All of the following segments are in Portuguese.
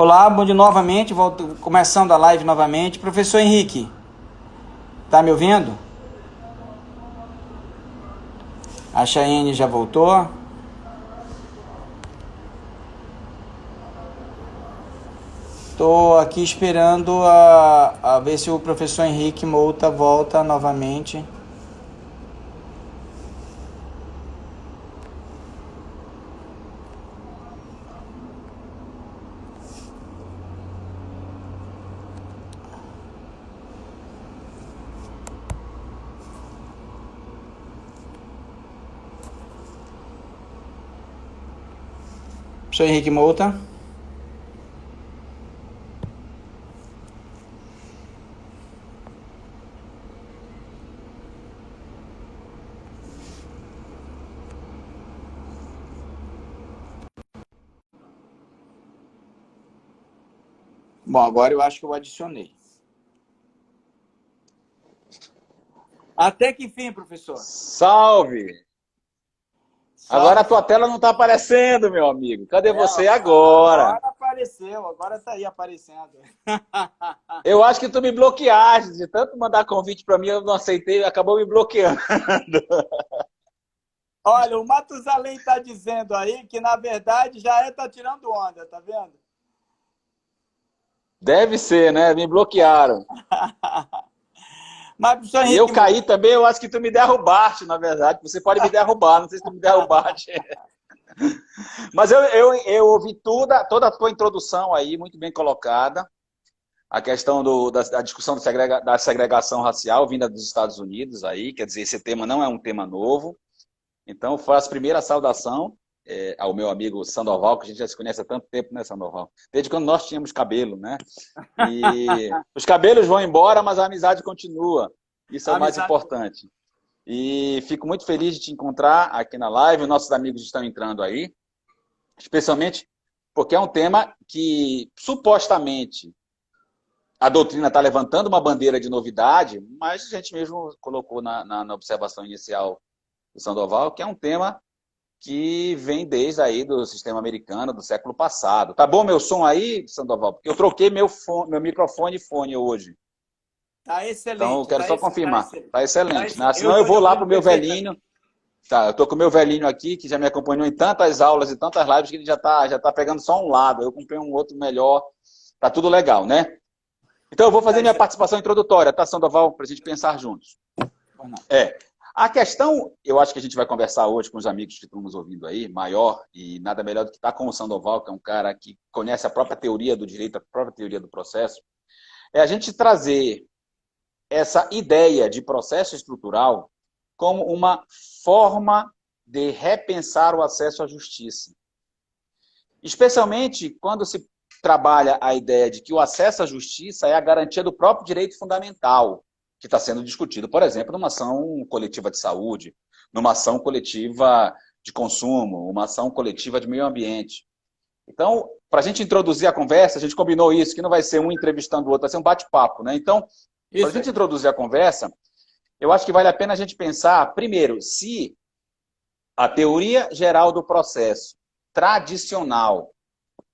Olá, bom dia novamente, volto, começando a live novamente. Professor Henrique, tá me ouvindo? A Chayenne já voltou. Tô aqui esperando a ver se o professor Henrique Mouta volta novamente. Professor Henrique Mouta. Bom, agora eu acho que eu adicionei. Até que fim, professor? Salve! Agora Salve. a tua tela não está aparecendo, meu amigo. Cadê É, você agora agora? apareceu, agora tá aí aparecendo. Eu acho que tu me bloqueaste. De tanto mandar convite para mim, eu não aceitei, acabou me bloqueando. Olha, o Matusalém tá dizendo aí que na verdade tá tirando onda, tá vendo? Deve ser, né? Me bloquearam. Mas, professor E eu Henrique caí Moura, também, eu acho que tu me derrubaste, na verdade. Você pode me derrubar, não sei se tu me derrubaste. Mas eu ouvi toda a tua introdução aí, muito bem colocada. A questão da discussão da segregação racial vinda dos Estados Unidos aí, quer dizer, esse tema não é um tema novo. Então, faço a primeira saudação ao meu amigo Sandoval, que a gente já se conhece há tanto tempo, né, Sandoval? Desde quando nós tínhamos cabelo, né? E os cabelos vão embora, mas a amizade continua. Isso é a o mais amizade. importante. E fico muito feliz de te encontrar aqui na live. Nossos amigos estão entrando aí, especialmente porque é um tema que, supostamente, a doutrina está levantando uma bandeira de novidade, mas a gente mesmo colocou na observação inicial do Sandoval, que é um tema que vem desde aí do sistema americano do século passado. Tá bom meu som aí, Sandoval? Porque eu troquei meu microfone e fone hoje. Tá Então eu excelente, quero só confirmar. excelente. Tá excelente, né? Eu Senão eu estou lhe vou lá ouvindo pro meu velhinho. perfeitamente. Tá, eu tô com o meu velhinho aqui, que já me acompanhou em tantas aulas e tantas lives, que ele já tá pegando só um lado. Eu comprei um outro melhor. Tá tudo legal, né? Então eu vou Tá fazer minha excelente. participação introdutória, tá, Sandoval? Para a gente pensar juntos. Pois não. É. A questão, eu acho que a gente vai conversar hoje com os amigos que estão nos ouvindo aí, maior, e nada melhor do que estar com o Sandoval, que é um cara que conhece a própria teoria do direito, a própria teoria do processo, é a gente trazer essa ideia de processo estrutural como uma forma de repensar o acesso à justiça. Especialmente quando se trabalha a ideia de que o acesso à justiça é a garantia do próprio direito fundamental, que está sendo discutido, por exemplo, numa ação coletiva de saúde, numa ação coletiva de consumo, uma ação coletiva de meio ambiente. Então, para a gente introduzir a conversa, a gente combinou isso, que não vai ser um entrevistando o outro, vai ser um bate-papo, né? Então, para a Isso gente aí. introduzir a conversa, eu acho que vale a pena a gente pensar, primeiro, se a teoria geral do processo tradicional,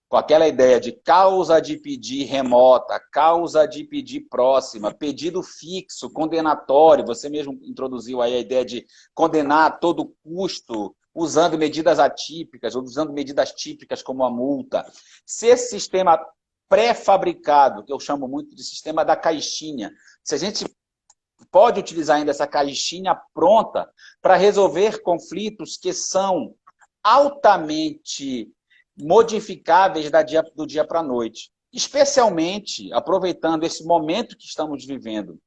com aquela ideia de causa de pedir remota, causa de pedir próxima, pedido fixo, condenatório, você mesmo introduziu aí a ideia de condenar a todo custo, usando medidas atípicas, ou usando medidas típicas como a multa. Se esse sistema pré-fabricado, que eu chamo muito de sistema da caixinha, se a gente pode utilizar ainda essa caixinha pronta para resolver conflitos que são altamente modificáveis do dia para a noite. Especialmente aproveitando esse momento que estamos vivendo,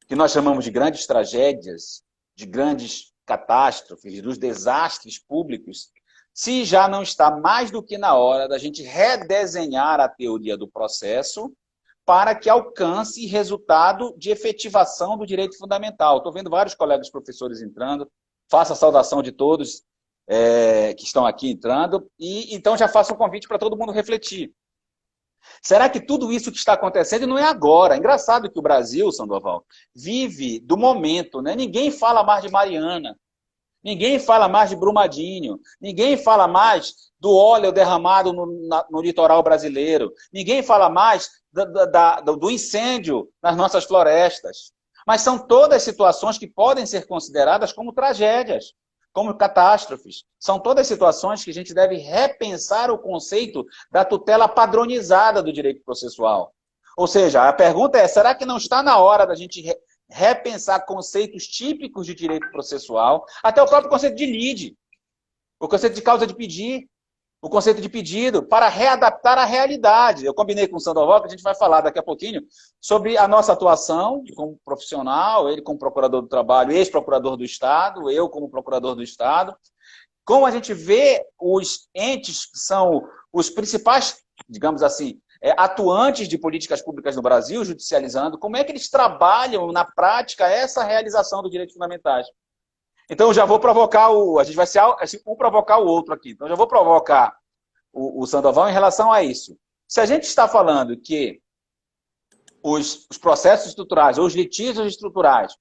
que nós chamamos de grandes tragédias, de grandes catástrofes, dos desastres públicos, se já não está mais do que na hora da gente redesenhar a teoria do processo para que alcance resultado de efetivação do direito fundamental. Estou vendo vários colegas professores entrando, faço a saudação de todos que estão aqui entrando, e então já faço um convite para todo mundo refletir. Será que tudo isso que está acontecendo não é agora? É engraçado que o Brasil, Sandoval, vive do momento, né? Ninguém fala mais de Mariana, Ninguém fala mais de Brumadinho. Ninguém fala mais do óleo derramado no litoral brasileiro. Ninguém fala mais do incêndio nas nossas florestas. Mas são todas situações que podem ser consideradas como tragédias, como catástrofes. São todas situações que a gente deve repensar o conceito da tutela padronizada do direito processual. Ou seja, a pergunta é, será que não está na hora da gente repensar conceitos típicos de direito processual, até o próprio conceito de lide, o conceito de causa de pedir, o conceito de pedido, para readaptar a realidade. Eu combinei com o Sandoval, que a gente vai falar daqui a pouquinho, sobre a nossa atuação como profissional, ele como procurador do trabalho, ex-procurador do Estado, eu como procurador do Estado, como a gente vê os entes que são os principais, digamos assim, atuantes de políticas públicas no Brasil, judicializando, como é que eles trabalham na prática essa realização dos direitos fundamentais. Então, eu já vou provocar a gente vai ser um provocar o outro aqui. Então, eu já vou provocar o Sandoval em relação a isso. Se a gente está falando que os processos estruturais, ou os litígios estruturais,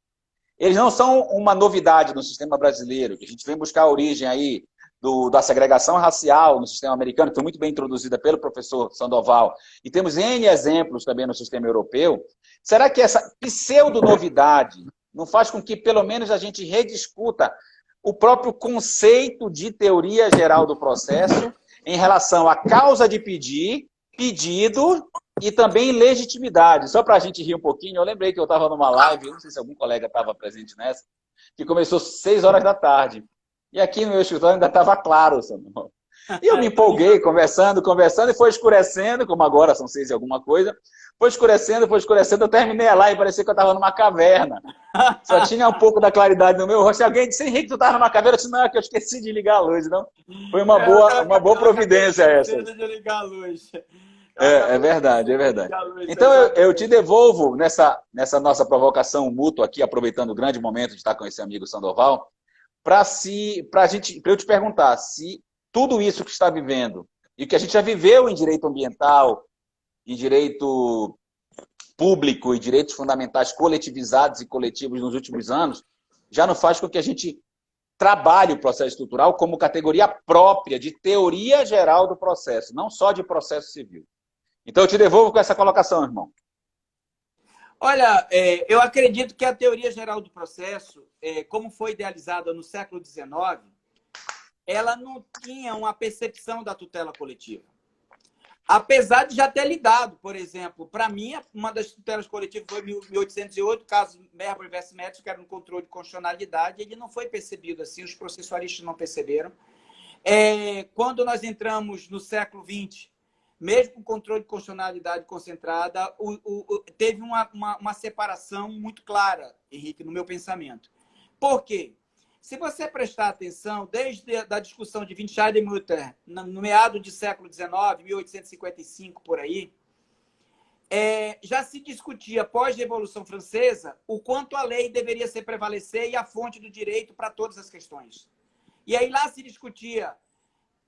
eles não são uma novidade no sistema brasileiro, que a gente vem buscar a origem aí da segregação racial no sistema americano, que foi muito bem introduzida pelo professor Sandoval, e temos N exemplos também no sistema europeu. Será que essa pseudo-novidade não faz com que, pelo menos, a gente rediscuta o próprio conceito de teoria geral do processo em relação à causa de pedir, pedido e também legitimidade? Só para a gente rir um pouquinho, eu lembrei que eu estava numa live, não sei se algum colega estava presente nessa, que começou às 6 horas da tarde. E aqui no meu escritório ainda estava claro, Samuel. E eu me empolguei, conversando, e foi escurecendo, como agora são 6 e alguma coisa, foi escurecendo, eu terminei a live e parecia que eu estava numa caverna. Só tinha um pouco da claridade no meu rosto. E alguém disse, Henrique, tu estava numa caverna? Eu disse, não, é que eu esqueci de ligar a luz. Então, foi uma boa providência essa. De ligar a luz. É verdade, é verdade. Então, eu te devolvo nessa nossa provocação mútua aqui, aproveitando o grande momento de estar com esse amigo Sandoval, para eu te perguntar se tudo isso que está vivendo, e que a gente já viveu em direito ambiental, em direito público e direitos fundamentais coletivizados e coletivos nos últimos anos, já não faz com que a gente trabalhe o processo estrutural como categoria própria de teoria geral do processo, não só de processo civil. Então, eu te devolvo com essa colocação, irmão. Olha, eu acredito que a teoria geral do processo, como foi idealizada no século XIX, ela não tinha uma percepção da tutela coletiva. Apesar de já ter lidado, por exemplo, para mim, uma das tutelas coletivas foi em 1808, caso Merber vs. Metz, que era um controle de constitucionalidade, ele não foi percebido assim, os processualistas não perceberam. Quando nós entramos no século XX, mesmo com controle de constitucionalidade concentrada, teve uma separação muito clara, Henrique, no meu pensamento. Por quê? Se você prestar atenção, desde a discussão de Winscheid e Mutter, no meado do século XIX, 1855, por aí, já se discutia, pós-Revolução Francesa, o quanto a lei deveria ser prevalecer e a fonte do direito para todas as questões. E aí lá se discutia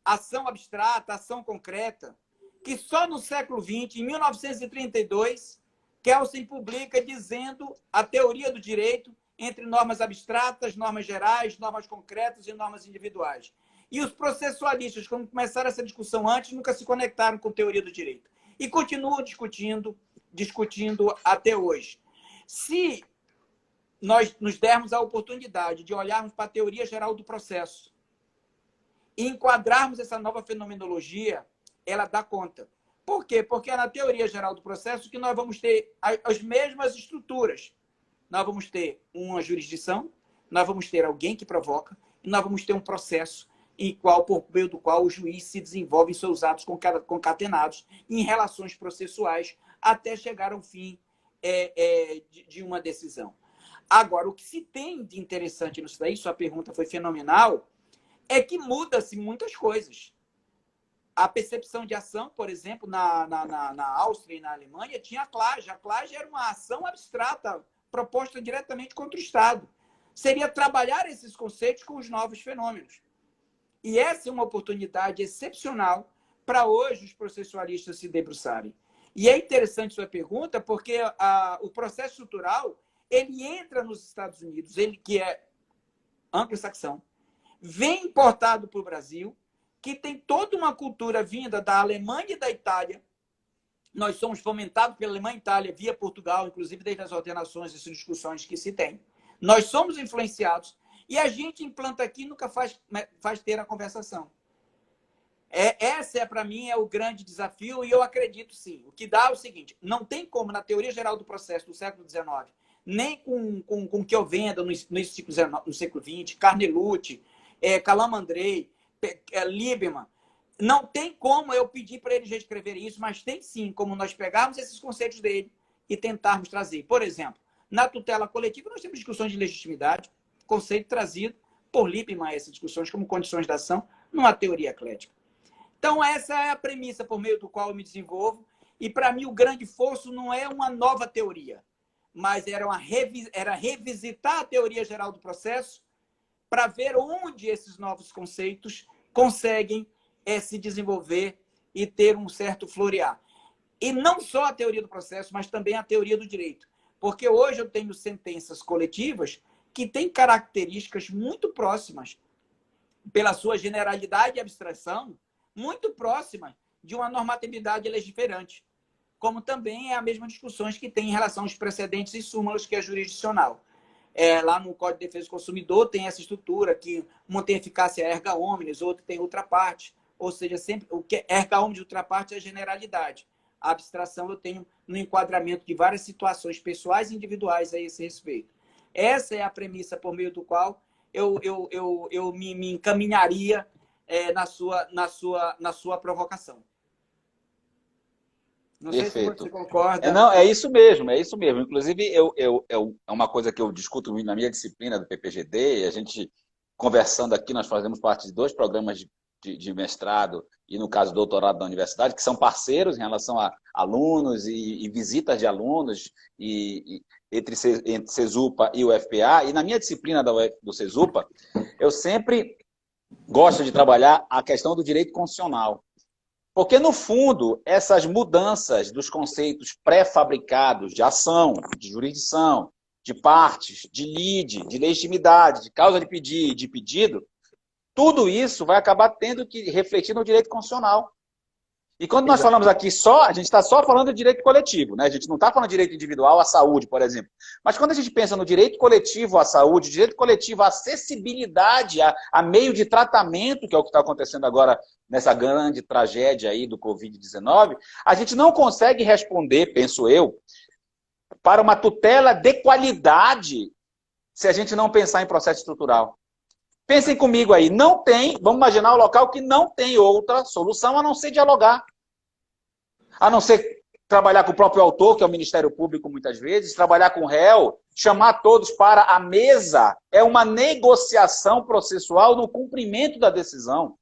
ação abstrata, ação concreta, que só no século XX, em 1932, Kelsen publica dizendo a teoria do direito entre normas abstratas, normas gerais, normas concretas e normas individuais. E os processualistas, como começaram essa discussão antes, nunca se conectaram com teoria do direito. E continuam discutindo até hoje. Se nós nos dermos a oportunidade de olharmos para a teoria geral do processo e enquadrarmos essa nova fenomenologia, ela dá conta. Por quê? Porque é na teoria geral do processo que nós vamos ter as mesmas estruturas. Nós vamos ter uma jurisdição, nós vamos ter alguém que provoca, e nós vamos ter um processo por meio do qual o juiz se desenvolve em seus atos concatenados em relações processuais até chegar ao fim de uma decisão. Agora, o que se tem de interessante nisso daí, sua pergunta foi fenomenal, é que muda-se muitas coisas. A percepção de ação, por exemplo, na Áustria e na Alemanha, tinha a CLAGE. A CLAGE era uma ação abstrata proposta diretamente contra o Estado. Seria trabalhar esses conceitos com os novos fenômenos. E essa é uma oportunidade excepcional para hoje os processualistas se debruçarem. E é interessante sua pergunta, porque o processo estrutural ele entra nos Estados Unidos, ele que é anglo-saxão, vem importado para o Brasil, que tem toda uma cultura vinda da Alemanha e da Itália. Nós somos fomentados pela Alemanha e Itália, via Portugal, inclusive desde as ordenações e discussões que se tem. Nós somos influenciados e a gente implanta aqui e nunca faz ter a conversação. Essa, para mim, é o grande desafio e eu acredito, sim. O que dá é o seguinte, não tem como, na teoria geral do processo do século XIX, nem com o que eu vendo no século XX, Carnelucci, Calamandrei, Liebman, não tem como eu pedir para eles reescreverem isso, mas tem sim como nós pegarmos esses conceitos dele e tentarmos trazer. Por exemplo, na tutela coletiva nós temos discussões de legitimidade, conceito trazido por Liebman, essas discussões como condições da ação, numa teoria eclética. Então essa é a premissa por meio do qual eu me desenvolvo e para mim o grande esforço não é uma nova teoria, mas era revisitar a teoria geral do processo para ver onde esses novos conceitos conseguem se desenvolver e ter um certo florear. E não só a teoria do processo, mas também a teoria do direito. Porque hoje eu tenho sentenças coletivas que têm características muito próximas, pela sua generalidade e abstração, muito próximas de uma normatividade legiferante. Como também é a mesma discussão que tem em relação aos precedentes e súmulas, que é jurisdicional. Lá no Código de Defesa do Consumidor tem essa estrutura, que uma tem eficácia erga omnes, outro tem outra parte. Ou seja, sempre o que erga omnes, outra parte é a generalidade. A abstração eu tenho no enquadramento de várias situações pessoais e individuais a esse respeito. Essa é a premissa por meio do qual eu me encaminharia na sua provocação. Não sei se você concorda. Não, é isso mesmo, é isso mesmo. Inclusive, é uma coisa que eu discuto muito na minha disciplina do PPGD, e a gente, conversando aqui, nós fazemos parte de 2 programas de mestrado e, no caso, doutorado da universidade, que são parceiros em relação a alunos e visitas de alunos entre CESUPA e o UFPA. E na minha disciplina do CESUPA, eu sempre gosto de trabalhar a questão do direito constitucional. Porque, no fundo, essas mudanças dos conceitos pré-fabricados de ação, de jurisdição, de partes, de lide, de legitimidade, de causa de pedir e de pedido, tudo isso vai acabar tendo que refletir no direito constitucional. E quando nós falamos aqui a gente está só falando de direito coletivo, né? A gente não está falando de direito individual à saúde, por exemplo. Mas quando a gente pensa no direito coletivo à saúde, direito coletivo à acessibilidade, a meio de tratamento, que é o que está acontecendo agora nessa grande tragédia aí do Covid-19, a gente não consegue responder, penso eu, para uma tutela de qualidade se a gente não pensar em processo estrutural. Pensem comigo aí, vamos imaginar um local que não tem outra solução a não ser dialogar. A não ser trabalhar com o próprio autor, que é o Ministério Público muitas vezes, trabalhar com o réu, chamar todos para a mesa. É uma negociação processual no cumprimento da decisão,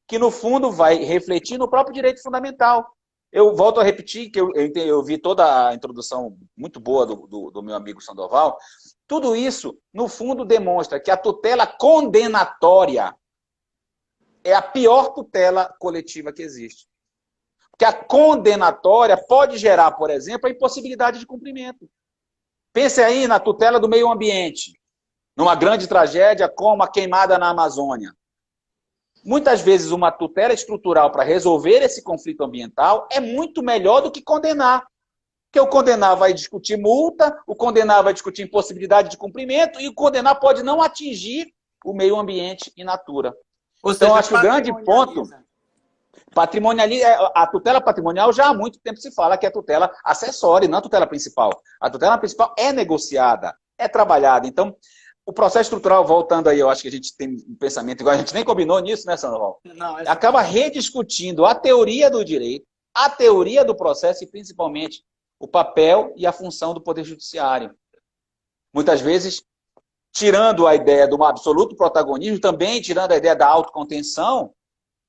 que no fundo vai refletir no próprio direito fundamental. Eu volto a repetir, que eu vi toda a introdução muito boa do meu amigo Sandoval. Tudo isso, no fundo, demonstra que a tutela condenatória é a pior tutela coletiva que existe. Porque a condenatória pode gerar, por exemplo, a impossibilidade de cumprimento. Pense aí na tutela do meio ambiente, numa grande tragédia como a queimada na Amazônia. Muitas vezes uma tutela estrutural para resolver esse conflito ambiental é muito melhor do que condenar. Porque o condenar vai discutir multa, o condenar vai discutir impossibilidade de cumprimento e o condenar pode não atingir o meio ambiente in natura. Então, acho que o grande ponto... A tutela patrimonial já há muito tempo se fala que é tutela acessória e não a tutela principal. A tutela principal é negociada, é trabalhada. Então, o processo estrutural, voltando aí, eu acho que a gente tem um pensamento igual, a gente nem combinou nisso, né, Sandoval? Acaba rediscutindo a teoria do direito, a teoria do processo e, principalmente, o papel e a função do Poder Judiciário. Muitas vezes, tirando a ideia de um absoluto protagonismo, também tirando a ideia da autocontenção,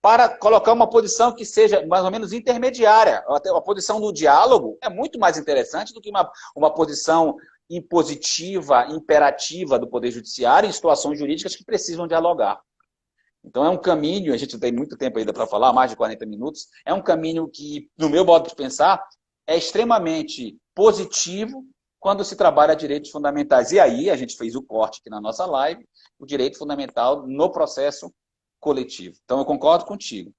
para colocar uma posição que seja mais ou menos intermediária. A posição do diálogo é muito mais interessante do que uma posição impositiva, imperativa do Poder Judiciário em situações jurídicas que precisam dialogar. Então é um caminho, a gente tem muito tempo ainda para falar, mais de 40 minutos, é um caminho que, no meu modo de pensar, é extremamente positivo quando se trabalha direitos fundamentais. E aí a gente fez o corte aqui na nossa live, o direito fundamental no processo coletivo. Então eu concordo contigo.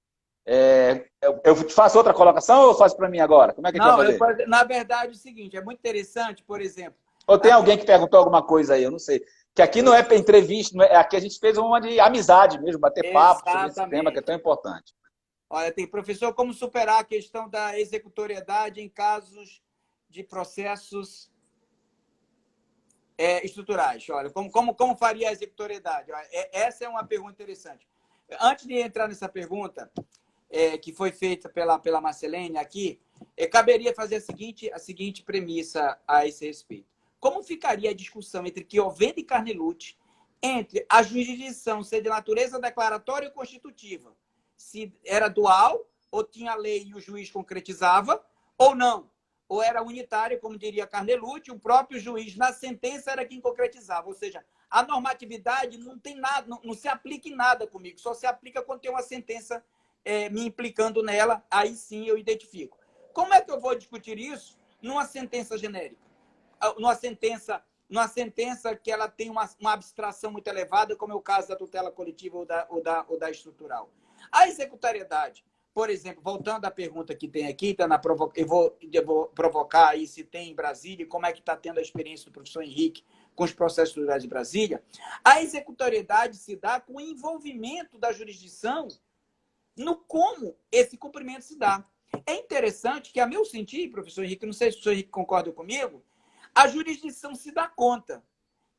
Eu faço outra colocação ou eu faço para mim agora? Como é que a gente vai fazer? Na verdade, é o seguinte, é muito interessante, por exemplo... Ou tem alguém que perguntou alguma coisa aí, eu não sei. Que aqui não é para entrevista, aqui a gente fez uma de amizade mesmo, bater papo sobre esse tema que é tão importante. Olha, tem professor, como superar a questão da executoriedade em casos de processos estruturais? Olha, como faria a executoriedade? Olha, essa é uma pergunta interessante. Antes de entrar nessa pergunta, que foi feita pela Marcelene aqui, caberia fazer a seguinte premissa a esse respeito. Como ficaria a discussão entre Chiovenda e Carnelucci entre a jurisdição ser de natureza declaratória ou constitutiva? Se era dual, ou tinha a lei e o juiz concretizava, ou não. Ou era unitária, como diria Carnelucci, o próprio juiz, na sentença, era quem concretizava. Ou seja, a normatividade não tem nada, não se aplica em nada comigo, só se aplica quando tem uma sentença me implicando nela, aí sim eu identifico. Como é que eu vou discutir isso numa sentença genérica? Numa sentença que ela tem uma abstração muito elevada, como é o caso da tutela coletiva ou da estrutural. A executariedade, por exemplo, voltando à pergunta que tem aqui, eu vou provocar aí se tem em Brasília, como é que está tendo a experiência do professor Henrique com os processos estruturais de Brasília. A executariedade se dá com o envolvimento da jurisdição no como esse cumprimento se dá. É interessante que, a meu sentir, professor Henrique, não sei se o professor Henrique concorda comigo, a jurisdição se dá conta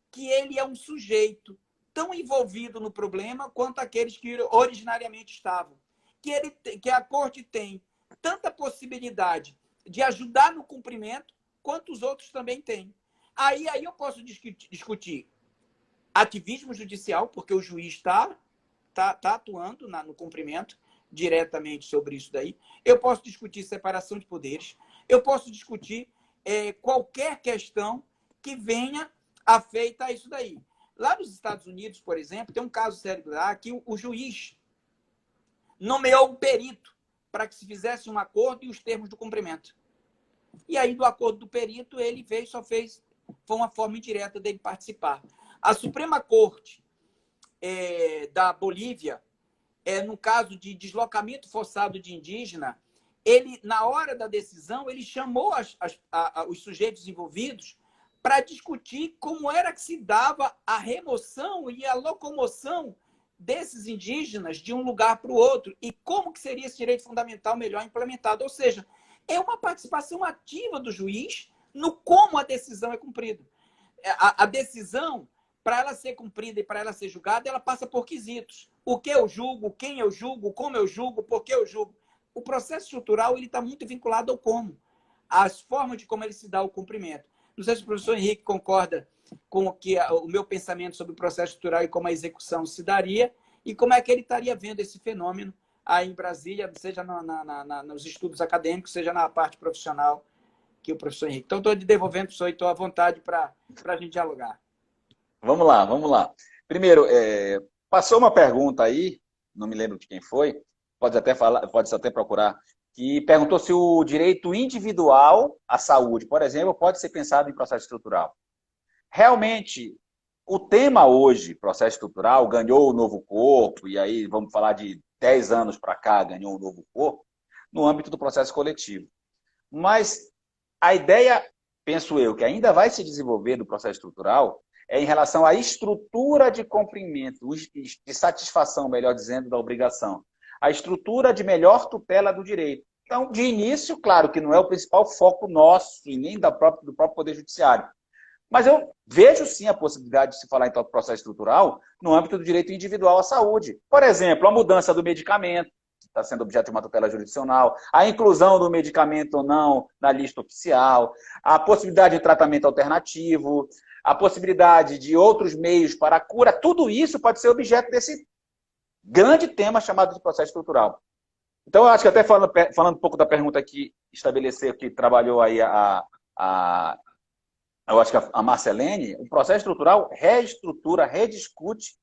que ele é um sujeito tão envolvido no problema quanto aqueles que originariamente estavam. Que a corte tem tanta possibilidade de ajudar no cumprimento quanto os outros também têm. Aí eu posso discutir ativismo judicial, porque o juiz está atuando no cumprimento diretamente sobre isso daí. Eu posso discutir separação de poderes. Eu posso discutir qualquer questão que venha afeita a isso daí. Lá nos Estados Unidos, por exemplo, tem um caso sério lá que o juiz nomeou um perito para que se fizesse um acordo e os termos do cumprimento. E aí, do acordo do perito, ele foi uma forma indireta dele participar. A Suprema Corte da Bolívia, no caso de deslocamento forçado de indígena, ele, na hora da decisão, ele chamou os sujeitos envolvidos para discutir como era que se dava a remoção e a locomoção desses indígenas de um lugar para o outro e como que seria esse direito fundamental melhor implementado. Ou seja, é uma participação ativa do juiz no como a decisão é cumprida. A decisão, para ela ser cumprida e para ela ser julgada, ela passa por quesitos. O que eu julgo, quem eu julgo, como eu julgo, por que eu julgo. O processo estrutural está muito vinculado ao como. As formas de como ele se dá o cumprimento. Não sei se o professor Henrique concorda com o meu pensamento sobre o processo estrutural e como a execução se daria e como é que ele estaria vendo esse fenômeno aí em Brasília, seja nos estudos acadêmicos, seja na parte profissional que o professor Henrique. Então, estou devolvendo, professor, e estou à vontade para a gente dialogar. Vamos lá. Primeiro, passou uma pergunta aí, não me lembro de quem foi, pode até procurar, que perguntou se o direito individual à saúde, por exemplo, pode ser pensado em processo estrutural. Realmente, o tema hoje, processo estrutural, ganhou um novo corpo, e aí vamos falar de 10 anos para cá, ganhou um novo corpo, no âmbito do processo coletivo. Mas a ideia, penso eu, que ainda vai se desenvolver do processo estrutural, é em relação à estrutura de cumprimento, de satisfação, melhor dizendo, da obrigação. A estrutura de melhor tutela do direito. Então, de início, claro que não é o principal foco nosso e nem do próprio Poder Judiciário. Mas eu vejo sim a possibilidade de se falar em processo estrutural no âmbito do direito individual à saúde. Por exemplo, a mudança do medicamento, que está sendo objeto de uma tutela jurisdicional, a inclusão do medicamento ou não na lista oficial, a possibilidade de tratamento alternativo, a possibilidade de outros meios para a cura, tudo isso pode ser objeto desse grande tema chamado de processo estrutural. Então, eu acho que até falando um pouco da pergunta que estabeleceu, que trabalhou aí eu acho que a Marcelene, o processo estrutural reestrutura, rediscute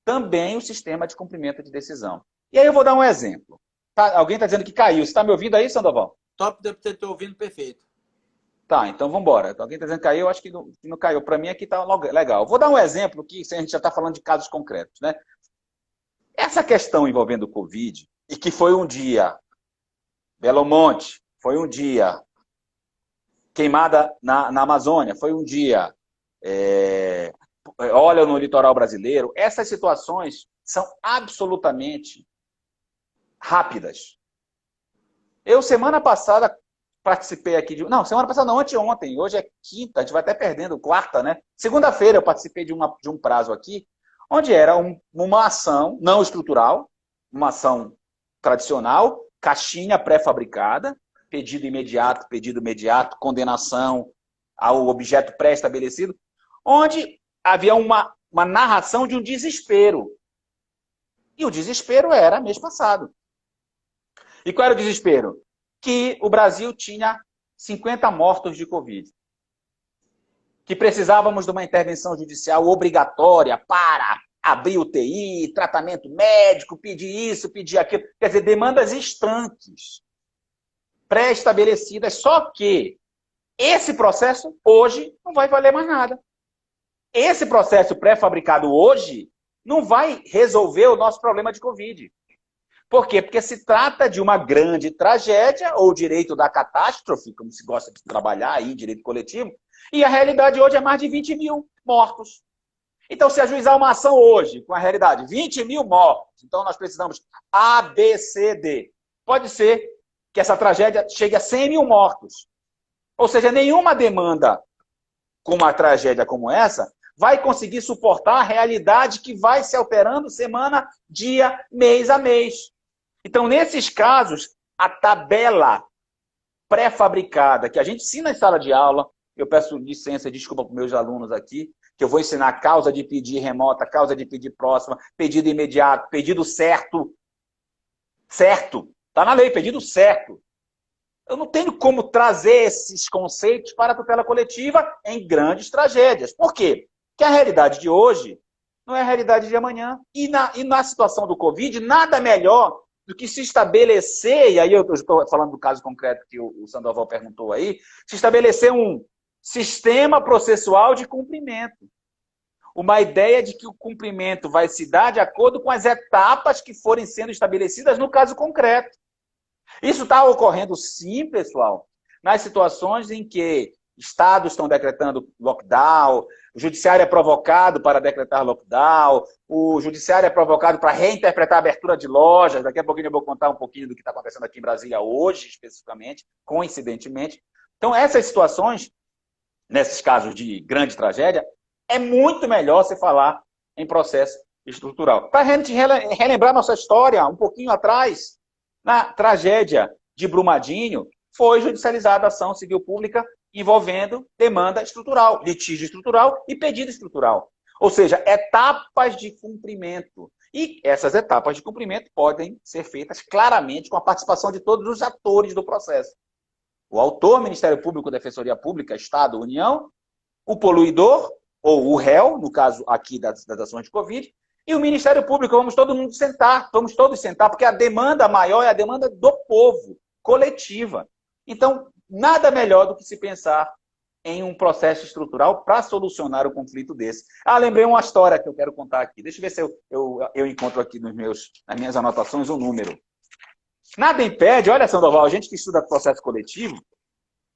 também o sistema de cumprimento de decisão. E aí eu vou dar um exemplo. Alguém está dizendo que caiu. Você está me ouvindo aí, Sandoval? Top, estou ouvindo perfeito. Tá, então vamos embora. Alguém está dizendo que caiu, eu acho que não caiu. Para mim aqui está legal. Vou dar um exemplo que a gente já está falando de casos concretos, né? Essa questão envolvendo o Covid, e que foi um dia Belo Monte, foi um dia queimada na Amazônia, foi um dia óleo no litoral brasileiro, essas situações são absolutamente rápidas. Eu, semana passada, participei aqui de... Não, semana passada não, anteontem. Hoje é quinta, a gente vai até perdendo, quarta, né? Segunda-feira eu participei de um prazo aqui, onde era uma ação não estrutural, uma ação tradicional, caixinha pré-fabricada, pedido imediato, condenação ao objeto pré-estabelecido, onde havia uma narração de um desespero. E o desespero era mês passado. E qual era o desespero? Que o Brasil tinha 50 mortos de Covid. Que precisávamos de uma intervenção judicial obrigatória para abrir UTI, tratamento médico, pedir isso, pedir aquilo. Quer dizer, demandas estanques, pré-estabelecidas, só que esse processo hoje não vai valer mais nada. Esse processo pré-fabricado hoje não vai resolver o nosso problema de Covid. Por quê? Porque se trata de uma grande tragédia, ou direito da catástrofe, como se gosta de trabalhar aí, direito coletivo, e a realidade hoje é mais de 20 mil mortos. Então, se ajuizar uma ação hoje, com a realidade, 20 mil mortos, então nós precisamos A, B, C, D. Pode ser que essa tragédia chegue a 100 mil mortos. Ou seja, nenhuma demanda com uma tragédia como essa vai conseguir suportar a realidade que vai se alterando semana, dia, mês a mês. Então, nesses casos, a tabela pré-fabricada, que a gente ensina em sala de aula, eu peço licença e desculpa para os meus alunos aqui, que eu vou ensinar causa de pedir remota, causa de pedir próxima, pedido imediato, pedido certo. Certo. Está na lei, pedido certo. Eu não tenho como trazer esses conceitos para a tutela coletiva em grandes tragédias. Por quê? Porque a realidade de hoje não é a realidade de amanhã. E na situação do Covid, nada melhor do que se estabelecer, e aí eu estou falando do caso concreto que o Sandoval perguntou aí, se estabelecer um sistema processual de cumprimento. Uma ideia de que o cumprimento vai se dar de acordo com as etapas que forem sendo estabelecidas no caso concreto. Isso está ocorrendo sim, pessoal, nas situações em que estados estão decretando lockdown, o judiciário é provocado para decretar lockdown, o judiciário é provocado para reinterpretar a abertura de lojas. Daqui a pouquinho eu vou contar um pouquinho do que está acontecendo aqui em Brasília hoje, especificamente, coincidentemente. Então, essas situações, nesses casos de grande tragédia, é muito melhor se falar em processo estrutural. Para a gente relembrar nossa história, um pouquinho atrás, na tragédia de Brumadinho, foi judicializada a ação civil pública envolvendo demanda estrutural, litígio estrutural e pedido estrutural. Ou seja, etapas de cumprimento. E essas etapas de cumprimento podem ser feitas claramente com a participação de todos os atores do processo. O autor, Ministério Público, Defensoria Pública, Estado, União, o poluidor, ou o réu, no caso aqui das ações de Covid, e o Ministério Público. Vamos todos sentar, porque a demanda maior é a demanda do povo, coletiva. Então, nada melhor do que se pensar em um processo estrutural para solucionar o conflito desse. Lembrei uma história que eu quero contar aqui. Deixa eu ver se eu encontro aqui nas minhas anotações um número. Nada impede, olha, Sandoval, a gente que estuda processo coletivo,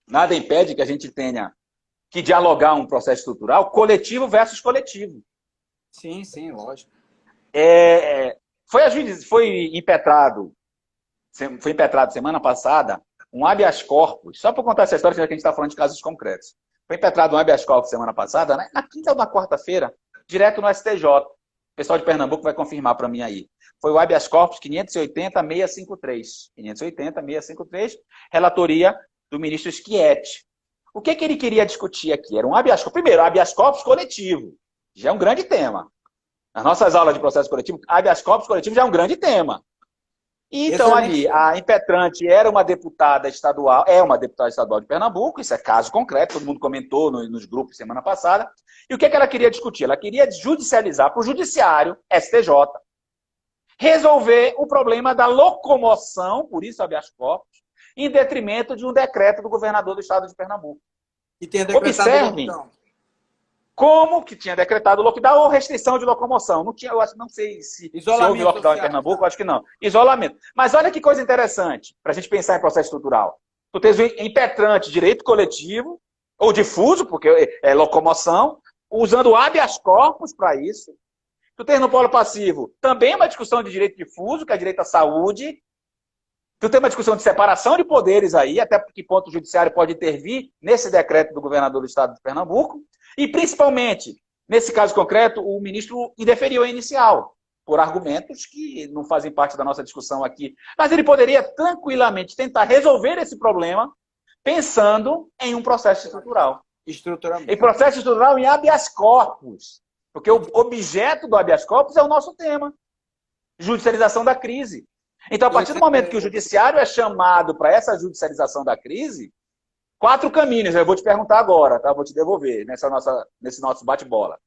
nada impede que a gente tenha que dialogar um processo estrutural coletivo versus coletivo. Sim, sim, lógico. Foi impetrado semana passada um habeas corpus, só para contar essa história, já que a gente está falando de casos concretos. Foi impetrado um habeas corpus semana passada, né? Na quinta ou na quarta-feira, direto no STJ. O pessoal de Pernambuco vai confirmar para mim aí. Foi o habeas corpus 580-653. 580-653, relatoria do ministro Schietti. O que ele queria discutir aqui? Era um habeas corpus. Primeiro, habeas corpus coletivo. Já é um grande tema. Nas nossas aulas de processo coletivo, habeas corpus coletivo já é um grande tema. E então, ali, a impetrante era uma deputada estadual, de Pernambuco, isso é caso concreto, todo mundo comentou nos grupos semana passada. E o que ela queria discutir? Ela queria judicializar para o judiciário, STJ, resolver o problema da locomoção, por isso habeas corpus, em detrimento de um decreto do governador do estado de Pernambuco. Que tenha decretado o Observem lockdown. como que tinha decretado lockdown ou restrição de locomoção. Não tinha, eu acho, não sei se houve Isolamento lockdown em social. Pernambuco, eu acho que não. Isolamento. Mas olha que coisa interessante, para a gente pensar em processo estrutural. Tu tens o impetrante direito coletivo, ou difuso, porque é locomoção, usando o habeas corpus para isso. Tu tens no polo passivo também uma discussão de direito difuso, que é direito à saúde. Tu tem uma discussão de separação de poderes aí, até porque ponto o judiciário pode intervir nesse decreto do governador do estado de Pernambuco. E, principalmente, nesse caso concreto, o ministro indeferiu a inicial, por argumentos que não fazem parte da nossa discussão aqui. Mas ele poderia tranquilamente tentar resolver esse problema pensando em um processo estrutural. Em Estruturamento. processo estrutural em habeas corpus. Porque o objeto do habeas corpus é o nosso tema. Judicialização da crise. Então, a partir do momento que o judiciário é chamado para essa judicialização da crise, 4 caminhos, eu vou te perguntar agora, tá? Vou te devolver nesse nosso bate-bola.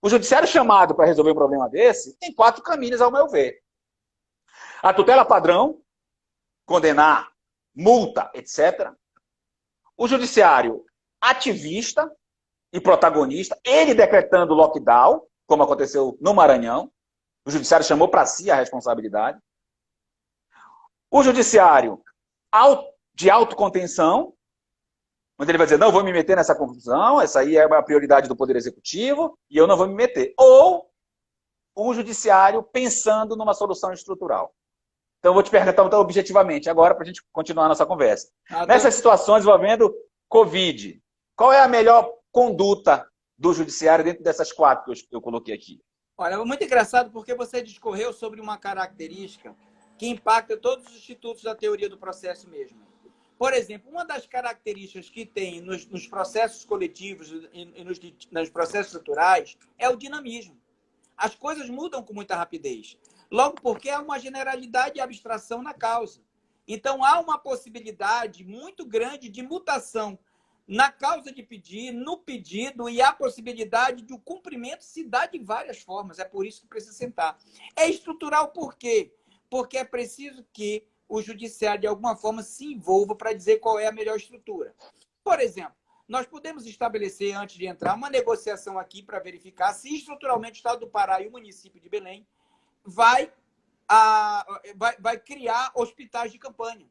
O judiciário chamado para resolver um problema desse tem 4 caminhos, ao meu ver. A tutela padrão, condenar, multa, etc. O judiciário ativista e protagonista, ele decretando lockdown, como aconteceu no Maranhão. O judiciário chamou para si a responsabilidade. O judiciário de autocontenção, onde ele vai dizer, não vou me meter nessa confusão, essa aí é uma prioridade do Poder Executivo, e eu não vou me meter. Ou o judiciário pensando numa solução estrutural. Então, eu vou te perguntar então, objetivamente, agora, para a gente continuar a nossa conversa. Nessas situações envolvendo Covid, qual é a melhor conduta do judiciário dentro dessas 4 que eu coloquei aqui? Olha, é muito engraçado porque você discorreu sobre uma característica que impacta todos os institutos da teoria do processo mesmo. Por exemplo, uma das características que tem nos processos coletivos e nos processos estruturais é o dinamismo. As coisas mudam com muita rapidez. Logo porque há uma generalidade e abstração na causa. Então, há uma possibilidade muito grande de mutação na causa de pedir, no pedido, e há possibilidade de o cumprimento se dar de várias formas. É por isso que precisa sentar. É estrutural por quê? Porque é preciso que o judiciário, de alguma forma, se envolva para dizer qual é a melhor estrutura. Por exemplo, nós podemos estabelecer, antes de entrar, uma negociação aqui para verificar se estruturalmente o Estado do Pará e o município de Belém vai criar hospitais de campanha.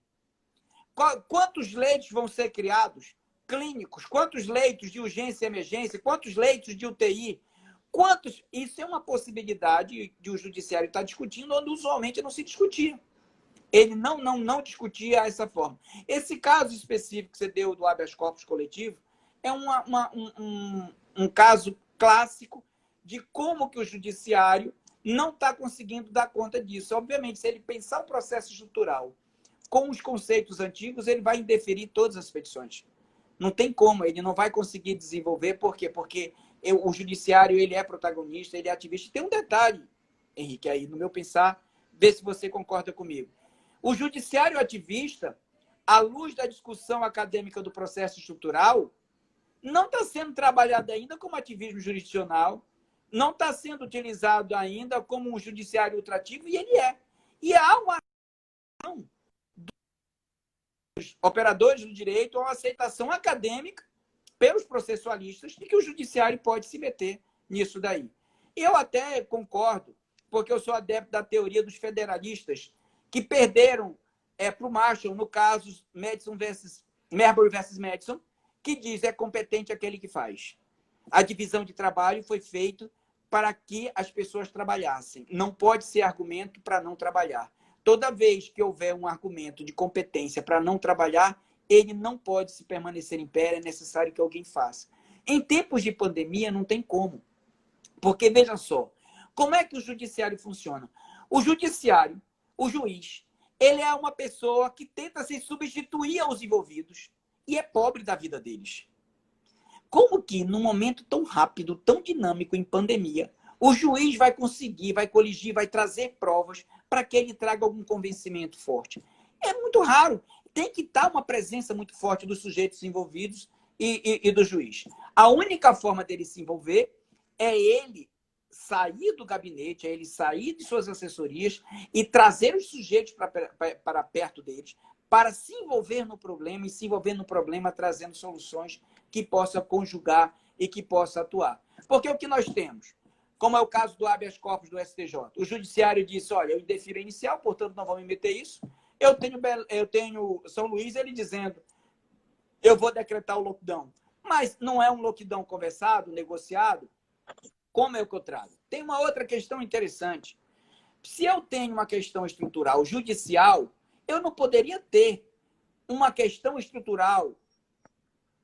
Quantos leitos vão ser criados? Clínicos? Quantos leitos de urgência e emergência? Quantos leitos de UTI? Isso é uma possibilidade de o judiciário estar discutindo, onde usualmente não se discutia. Ele não discutia essa forma. Esse caso específico que você deu do habeas corpus coletivo é um caso clássico de como que o judiciário não está conseguindo dar conta disso. Obviamente, se ele pensar o processo estrutural com os conceitos antigos, ele vai indeferir todas as petições. Não tem como, ele não vai conseguir desenvolver. Por quê? Porque o judiciário ele é protagonista, ele é ativista. E tem um detalhe, Henrique, aí, no meu pensar, vê se você concorda comigo. O judiciário ativista, à luz da discussão acadêmica do processo estrutural, não está sendo trabalhado ainda como ativismo jurisdicional, não está sendo utilizado ainda como um judiciário ultrativo, e ele é. E há uma ação dos operadores do direito, uma aceitação acadêmica pelos processualistas de que o judiciário pode se meter nisso daí. Eu até concordo, porque eu sou adepto da teoria dos federalistas, que perderam para o Marshall, no caso Marbury versus Madison, que diz é competente aquele que faz. A divisão de trabalho foi feita para que as pessoas trabalhassem. Não pode ser argumento para não trabalhar. Toda vez que houver um argumento de competência para não trabalhar, ele não pode se permanecer em pé, é necessário que alguém faça. Em tempos de pandemia, não tem como. Porque, veja só, como é que o judiciário funciona? O judiciário, o juiz, ele é uma pessoa que tenta se substituir aos envolvidos e é pobre da vida deles. Como que, num momento tão rápido, tão dinâmico, em pandemia, o juiz vai conseguir, vai coligir, vai trazer provas para que ele traga algum convencimento forte? É muito raro. Tem que estar uma presença muito forte dos sujeitos envolvidos e do juiz. A única forma dele se envolver é ele sair do gabinete, é ele sair de suas assessorias e trazer os sujeitos para perto deles, para se envolver no problema e se envolver no problema trazendo soluções que possa conjugar e que possa atuar. Porque o que nós temos, como é o caso do habeas corpus do STJ, o judiciário disse, olha, eu indefiro a inicial, portanto não vou me meter isso. Eu tenho São Luís, ele dizendo, eu vou decretar o lockdown. Mas não é um lockdown conversado, negociado, como é o que eu trago? Tem uma outra questão interessante. Se eu tenho uma questão estrutural judicial, eu não poderia ter uma questão estrutural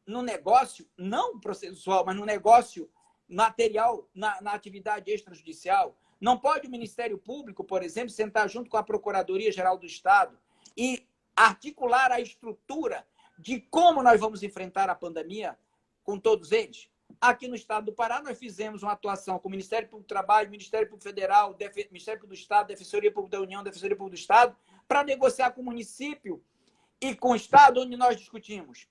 no negócio, não processual, mas no negócio material, na atividade extrajudicial. Não pode o Ministério Público, por exemplo, sentar junto com a Procuradoria-Geral do Estado e articular a estrutura de como nós vamos enfrentar a pandemia com todos eles? Aqui no estado do Pará, nós fizemos uma atuação com o Ministério Público do Trabalho, Ministério Público Federal, Ministério Público do Estado, Defensoria Pública da União, Defensoria Pública do Estado, para negociar com o município e com o Estado, onde nós discutimos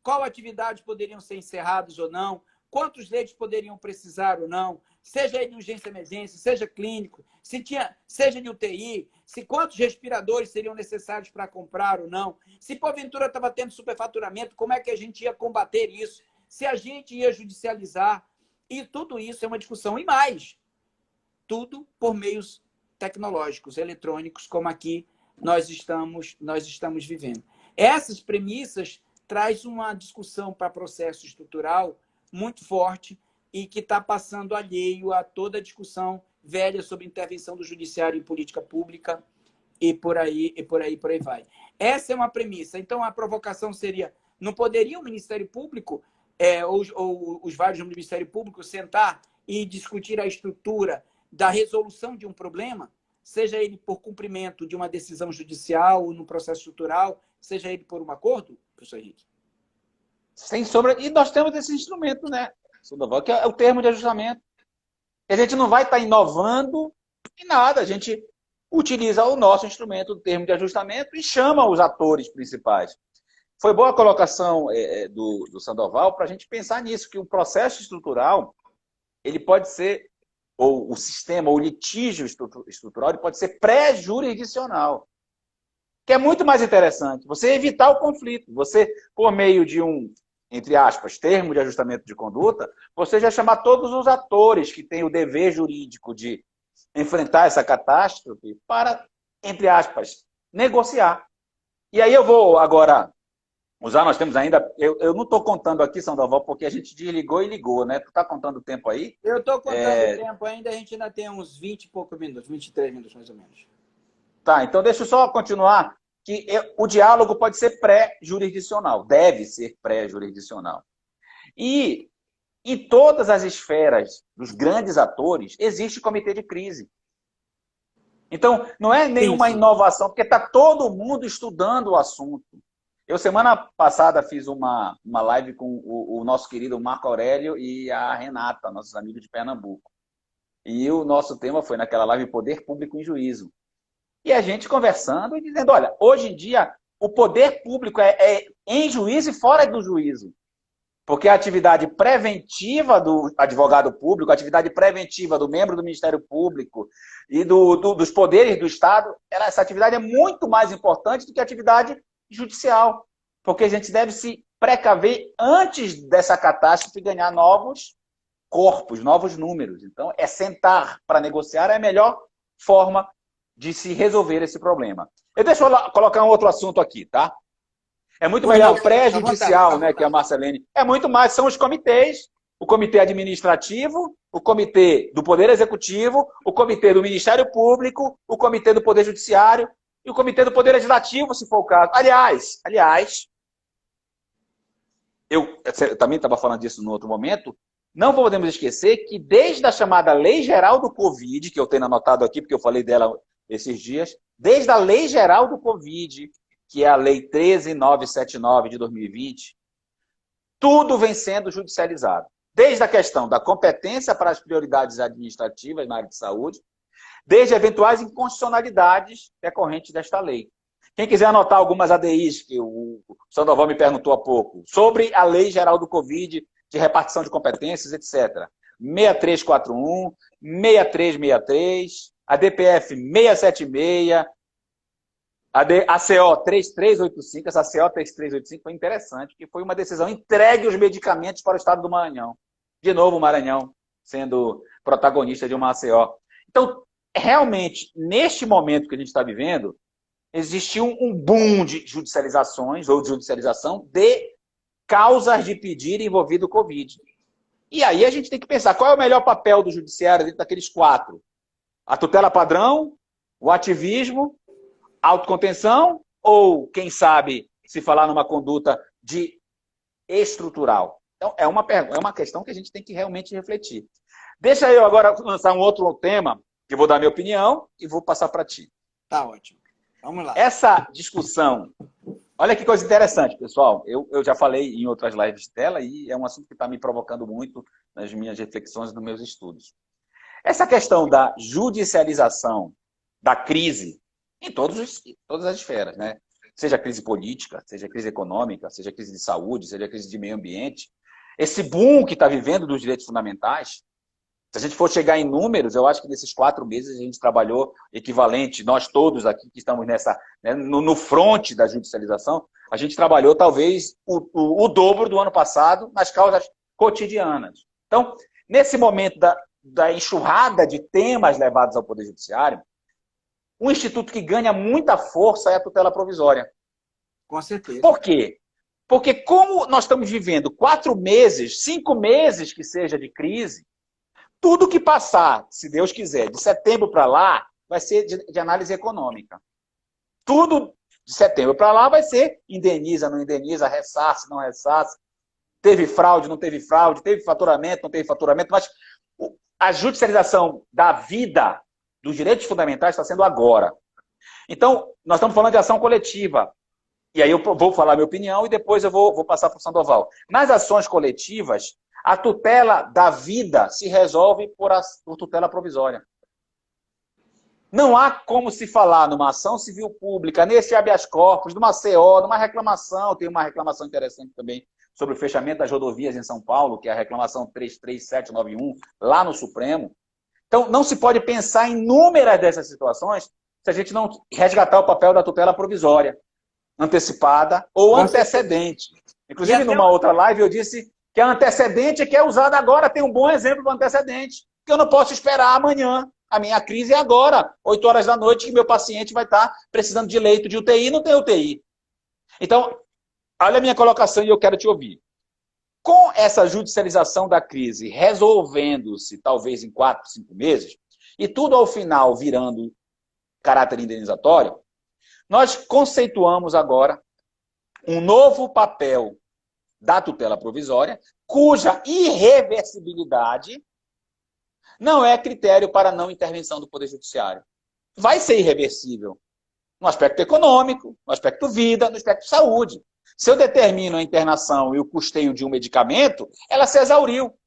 qual atividades poderiam ser encerradas ou não, quantos leitos poderiam precisar ou não, seja de urgência e emergência, seja clínico, seja de UTI, se quantos respiradores seriam necessários para comprar ou não, se porventura estava tendo superfaturamento, como é que a gente ia combater isso, se a gente ia judicializar, e tudo isso é uma discussão. E mais, tudo por meios tecnológicos, eletrônicos, como aqui nós estamos vivendo. Essas premissas traz uma discussão para processo estrutural muito forte e que está passando alheio a toda a discussão velha sobre intervenção do judiciário em política pública e por aí vai. Essa é uma premissa. Então, a provocação seria, não poderia o Ministério Público, ou os vários do Ministério Público, sentar e discutir a estrutura da resolução de um problema, seja ele por cumprimento de uma decisão judicial ou no processo estrutural, seja ele por um acordo, professor Henrique? Sem sombra. E nós temos esse instrumento, né, Sandoval, que é o termo de ajustamento. A gente não vai estar inovando em nada. A gente utiliza o nosso instrumento, o termo de ajustamento, e chama os atores principais. Foi boa a colocação do Sandoval para a gente pensar nisso, que o processo estrutural, ele pode ser, ou o sistema, ou o litígio estrutural, ele pode ser pré-jurisdicional, que é muito mais interessante. Você evitar o conflito. Você, por meio de um, entre aspas, termo de ajustamento de conduta, você já chamar todos os atores que têm o dever jurídico de enfrentar essa catástrofe para, entre aspas, negociar. E aí eu vou agora usar, nós temos ainda, eu não estou contando aqui, Sandoval, porque a gente desligou e ligou, né? Tu está contando o tempo aí? Eu estou contando o tempo ainda, a gente ainda tem uns 20 e poucos minutos, 23 minutos mais ou menos. Tá, então deixa eu só continuar, que o diálogo pode ser pré-jurisdicional, deve ser pré-jurisdicional. E em todas as esferas dos grandes atores, existe comitê de crise. Então, não é nenhuma inovação, porque está todo mundo estudando o assunto. Eu, semana passada, fiz uma live com o nosso querido Marco Aurélio e a Renata, nossos amigos de Pernambuco. E o nosso tema foi, naquela live, Poder Público em Juízo. E a gente conversando e dizendo, olha, hoje em dia, o poder público é em juízo e fora do juízo. Porque a atividade preventiva do advogado público, a atividade preventiva do membro do Ministério Público e dos poderes do Estado, essa atividade é muito mais importante do que a atividade judicial. Porque a gente deve se precaver antes dessa catástrofe ganhar novos corpos, novos números. Então, sentar para negociar é a melhor forma de se resolver esse problema. Deixa eu colocar um outro assunto aqui, tá? É muito melhor o pré-judicial, né, que a Marcelene. É muito mais, são os comitês, o comitê administrativo, o comitê do Poder Executivo, o comitê do Ministério Público, o comitê do Poder Judiciário e o comitê do Poder Legislativo, se for o caso. Aliás, eu também estava falando disso no outro momento, não podemos esquecer que desde a chamada Lei Geral do Covid, que eu tenho anotado aqui, porque eu falei dela esses dias, desde a Lei Geral do Covid, que é a Lei 13.979 de 2020, tudo vem sendo judicializado. Desde a questão da competência para as prioridades administrativas na área de saúde, desde eventuais inconstitucionalidades decorrentes desta lei. Quem quiser anotar algumas ADIs, que o Sandoval me perguntou há pouco, sobre a Lei Geral do Covid, de repartição de competências, etc. 6341, 6363, a DPF 676, a CO 3385, essa CO 3385 foi interessante, porque foi uma decisão entregue os medicamentos para o estado do Maranhão. De novo, o Maranhão sendo protagonista de uma ACO. Então, realmente, neste momento que a gente está vivendo, existiu um boom de judicializações, ou de judicialização, de causas de pedido envolvido o Covid. E aí a gente tem que pensar, qual é o melhor papel do judiciário dentro daqueles 4? A tutela padrão, o ativismo, a autocontenção, ou, quem sabe, se falar numa conduta de estrutural? Então, é uma questão que a gente tem que realmente refletir. Deixa eu agora lançar um outro tema, que eu vou dar minha opinião e vou passar para ti. Tá ótimo. Vamos lá. Essa discussão, olha que coisa interessante, pessoal. Eu já falei em outras lives de tela e é um assunto que está me provocando muito nas minhas reflexões, nos meus estudos. Essa questão da judicialização da crise em todas as esferas, né? Seja crise política, seja crise econômica, seja crise de saúde, seja crise de meio ambiente. Esse boom que está vivendo dos direitos fundamentais, se a gente for chegar em números, eu acho que nesses 4 meses a gente trabalhou equivalente, nós todos aqui que estamos no front da judicialização, a gente trabalhou talvez o dobro do ano passado nas causas cotidianas. Então, nesse momento da enxurrada de temas levados ao Poder Judiciário, um instituto que ganha muita força é a tutela provisória. Com certeza. Por quê? Porque como nós estamos vivendo 4 meses, 5 meses que seja de crise, tudo que passar, se Deus quiser, de setembro para lá, vai ser de análise econômica. Tudo de setembro para lá vai ser indeniza, não indeniza, ressarce, não ressarce, teve fraude, não teve fraude, teve faturamento, não teve faturamento, mas a judicialização da vida, dos direitos fundamentais, está sendo agora. Então, nós estamos falando de ação coletiva. E aí eu vou falar minha opinião e depois eu vou passar para o Sandoval. Nas ações coletivas, a tutela da vida se resolve por tutela provisória. Não há como se falar numa ação civil pública, nesse habeas corpus, numa CO, numa reclamação. Tem uma reclamação interessante também sobre o fechamento das rodovias em São Paulo, que é a reclamação 33791, lá no Supremo. Então, não se pode pensar em inúmeras dessas situações se a gente não resgatar o papel da tutela provisória, antecipada ou antecedente. Inclusive, numa outra live, eu disse que a antecedente é que é usada agora. Tem um bom exemplo do antecedente, que eu não posso esperar amanhã. A minha crise é agora, 8 horas da noite, que meu paciente vai estar precisando de leito de UTI e não tem UTI. Então, olha a minha colocação e eu quero te ouvir. Com essa judicialização da crise resolvendo-se, talvez em 4, 5 meses, e tudo ao final virando caráter indenizatório, nós conceituamos agora um novo papel da tutela provisória, cuja irreversibilidade não é critério para não intervenção do Poder Judiciário. Vai ser irreversível no aspecto econômico, no aspecto vida, no aspecto saúde. Se eu determino a internação e o custeio de um medicamento, ela se exauriu.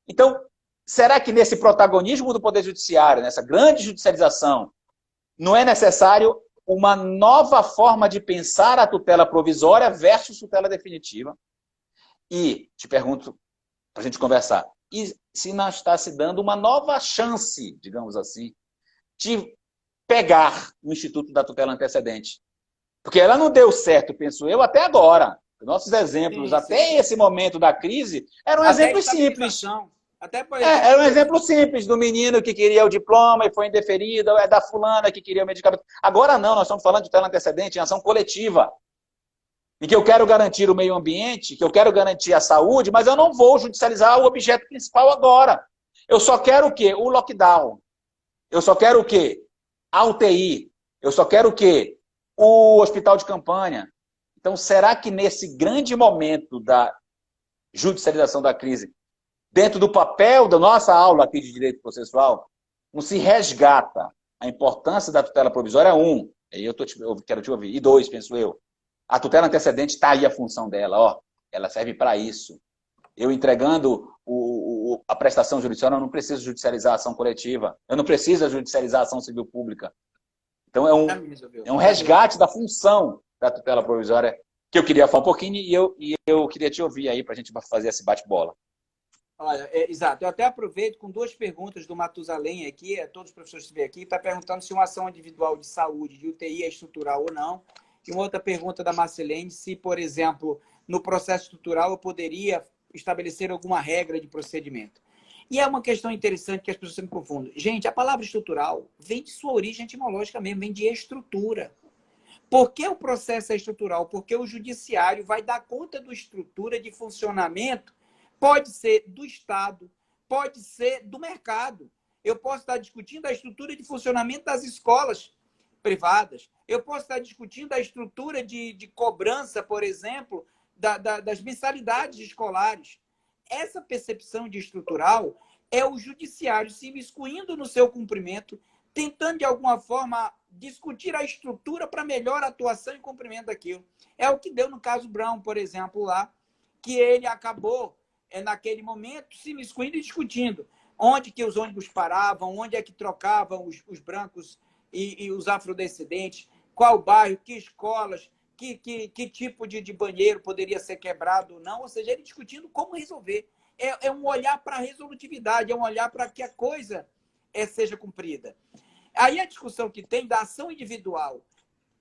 Então, será que nesse protagonismo do Poder Judiciário, nessa grande judicialização, não é necessário uma nova forma de pensar a tutela provisória versus tutela definitiva? E te pergunto, para a gente conversar, e se não está se dando uma nova chance, digamos assim, de pegar o Instituto da Tutela Antecedente? Porque ela não deu certo, penso eu, até agora. Nossos exemplos, até esse momento da crise, eram exemplos simples. Era um exemplo simples do menino que queria o diploma e foi indeferido, é da fulana que queria o medicamento. Agora não, nós estamos falando de tutela antecedente em ação coletiva. Em que eu quero garantir o meio ambiente, que eu quero garantir a saúde, mas eu não vou judicializar o objeto principal agora. Eu só quero o quê? O lockdown. Eu só quero o quê? A UTI. Eu só quero o quê? O hospital de campanha. Então, será que nesse grande momento da judicialização da crise, dentro do papel da nossa aula aqui de direito processual, não se resgata a importância da tutela provisória? Aí eu quero te ouvir. E 2, penso eu. A tutela antecedente está aí a função dela, ó. Ela serve para isso. Eu entregando a prestação judicial, eu não preciso judicializar a ação coletiva. Eu não preciso judicializar a ação civil pública. Então é um resgate da função da tutela provisória que eu queria falar um pouquinho e eu queria te ouvir aí para a gente fazer esse bate-bola. Olha, exato. Eu até aproveito com duas perguntas do Matusalém aqui, todos os professores que vêm aqui, está perguntando se uma ação individual de saúde, de UTI, é estrutural ou não. E uma outra pergunta da Marcelene, se, por exemplo, no processo estrutural eu poderia estabelecer alguma regra de procedimento. E é uma questão interessante que as pessoas sempre confundem. Gente, a palavra estrutural vem de sua origem etimológica mesmo, vem de estrutura. Por que o processo é estrutural? Porque o judiciário vai dar conta da estrutura de funcionamento, pode ser do Estado, pode ser do mercado. Eu posso estar discutindo a estrutura de funcionamento das escolas privadas. Eu posso estar discutindo a estrutura de cobrança, por exemplo, das mensalidades escolares. Essa percepção de estrutural é o judiciário se imiscuindo no seu cumprimento, tentando, de alguma forma, discutir a estrutura para melhor atuação e cumprimento daquilo. É o que deu no caso Brown, por exemplo, lá, que ele acabou, naquele momento, se imiscuindo e discutindo onde que os ônibus paravam, onde é que trocavam os brancos e os afrodescendentes, qual bairro, que escolas, que tipo de banheiro poderia ser quebrado ou não. Ou seja, ele discutindo como resolver. É um olhar para a resolutividade, é um olhar para que a coisa seja cumprida. Aí a discussão que tem da ação individual,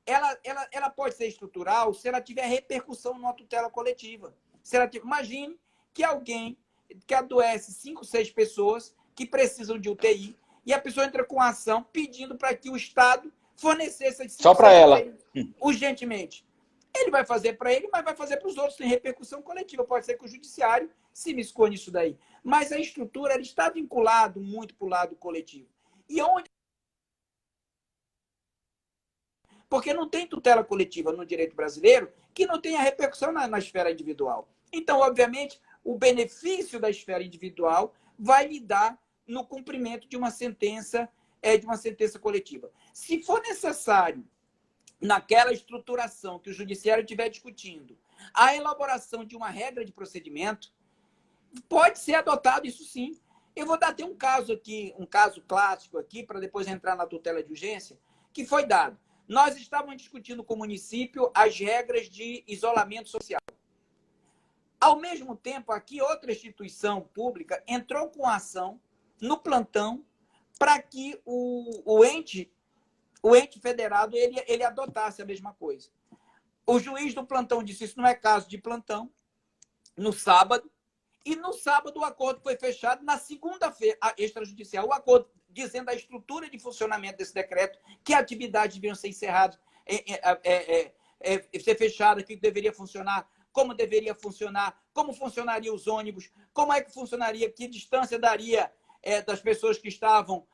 ela pode ser estrutural se ela tiver repercussão numa tutela coletiva. Se ela imagine que alguém que adoece 5, 6 pessoas que precisam de UTI e a pessoa entra com ação pedindo para que o Estado fornecesse as 5, Só para ela. urgentemente. Ele vai fazer para ele, mas vai fazer para os outros, tem repercussão coletiva. Pode ser que o judiciário se imiscua nisso daí. Mas a estrutura ela está vinculada muito para o lado coletivo. E onde porque não tem tutela coletiva no direito brasileiro que não tenha repercussão na esfera individual. Então, obviamente, o benefício da esfera individual vai lhe dar no cumprimento de uma sentença coletiva. Se for necessário, naquela estruturação que o judiciário estiver discutindo, a elaboração de uma regra de procedimento, pode ser adotado isso sim. Eu vou dar até um caso aqui, um caso clássico aqui, para depois entrar na tutela de urgência, que foi dado. Nós estávamos discutindo com o município as regras de isolamento social. Ao mesmo tempo, aqui outra instituição pública entrou com ação no plantão para que o ente federado ele adotasse a mesma coisa. O juiz do plantão disse isso não é caso de plantão, no sábado, e no sábado o acordo foi fechado, na segunda-feira, extrajudicial, o acordo dizendo a estrutura de funcionamento desse decreto, que atividades deviam ser encerradas, ser fechadas, que deveria funcionar, como funcionaria os ônibus, como é que funcionaria, que distância daria das pessoas que estavam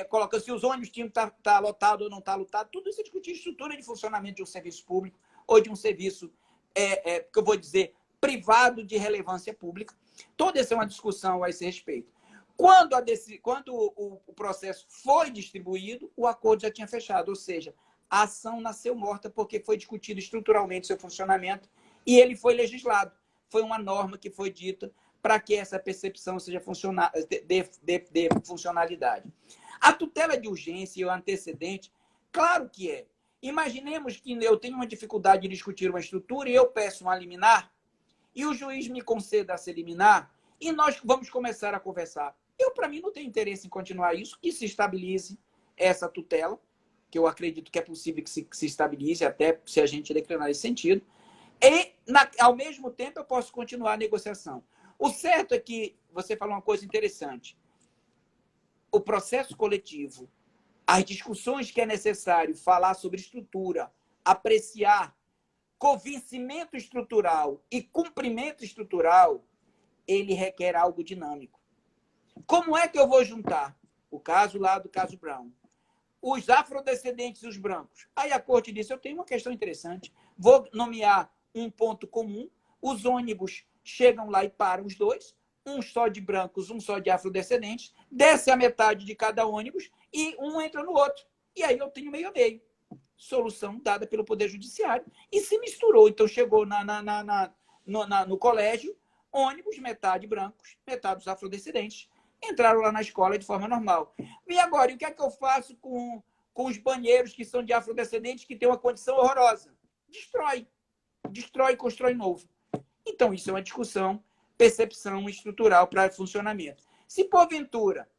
colocando, se os ônibus tinham que estar lotados ou não estar lotados, tudo isso é discutir estrutura de funcionamento de um serviço público ou de um serviço, que eu vou dizer, privado de relevância pública. Toda essa é uma discussão a esse respeito. Quando o processo foi distribuído, o acordo já tinha fechado, ou seja, a ação nasceu morta porque foi discutido estruturalmente seu funcionamento e ele foi legislado. Foi uma norma que foi dita para que essa percepção seja de funcionalidade. A tutela de urgência e o antecedente, claro que é. Imaginemos que eu tenho uma dificuldade de discutir uma estrutura e eu peço uma liminar e o juiz me conceda essa liminar e nós vamos começar a conversar. Para mim, não tenho interesse em continuar isso, que se estabilize essa tutela, que eu acredito que é possível que se estabilize, até se a gente declinar esse sentido. E, ao mesmo tempo, eu posso continuar a negociação. O certo é que você falou uma coisa interessante. O processo coletivo, as discussões que é necessário falar sobre estrutura, apreciar convencimento estrutural e cumprimento estrutural, ele requer algo dinâmico. Como é que eu vou juntar o caso lá do caso Brown, os afrodescendentes e os brancos? Aí a corte disse, eu tenho uma questão interessante, vou nomear um ponto comum, os ônibus chegam lá e param os dois, um só de brancos, um só de afrodescendentes, desce a metade de cada ônibus e um entra no outro. E aí eu tenho meio a meio. Solução dada pelo Poder Judiciário. E se misturou. Então chegou no colégio, ônibus, metade brancos, metade dos afrodescendentes. Entraram lá na escola de forma normal. E agora, o que é que eu faço com os banheiros que são de afrodescendentes que têm uma condição horrorosa? Destrói. Destrói e constrói novo. Então, isso é uma discussão percepção estrutural para funcionamento. Se, porventura,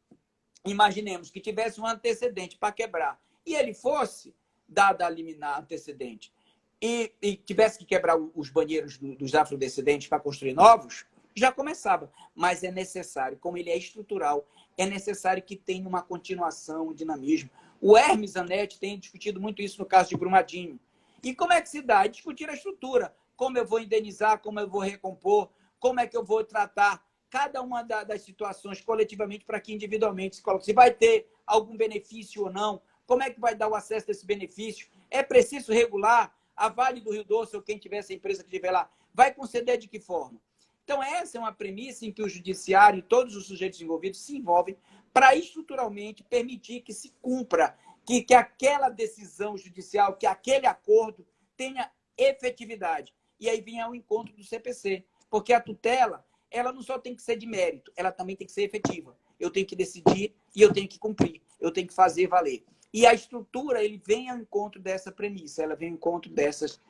imaginemos que tivesse um antecedente para quebrar e ele fosse dado a liminar antecedente e tivesse que quebrar os banheiros dos afrodescendentes para construir novos, já começava. Mas é necessário, como ele é estrutural, é necessário que tenha uma continuação, um dinamismo. O Hermes Zanetti tem discutido muito isso no caso de Brumadinho. E como é que se dá? É discutir a estrutura. Como eu vou indenizar, como eu vou recompor, como é que eu vou tratar cada uma das situações coletivamente para que individualmente se coloque. Se vai ter algum benefício ou não, como é que vai dar o acesso a esse benefício? É preciso regular? A Vale do Rio Doce, ou quem tiver essa empresa que estiver lá, vai conceder de que forma? Então, essa é uma premissa em que o judiciário e todos os sujeitos envolvidos se envolvem para estruturalmente permitir que se cumpra, que aquela decisão judicial, que aquele acordo tenha efetividade. E aí vem ao encontro do CPC, porque a tutela, ela não só tem que ser de mérito, ela também tem que ser efetiva. Eu tenho que decidir e eu tenho que cumprir, eu tenho que fazer valer. E a estrutura, ele vem ao encontro dessa premissa, ela vem ao encontro dessas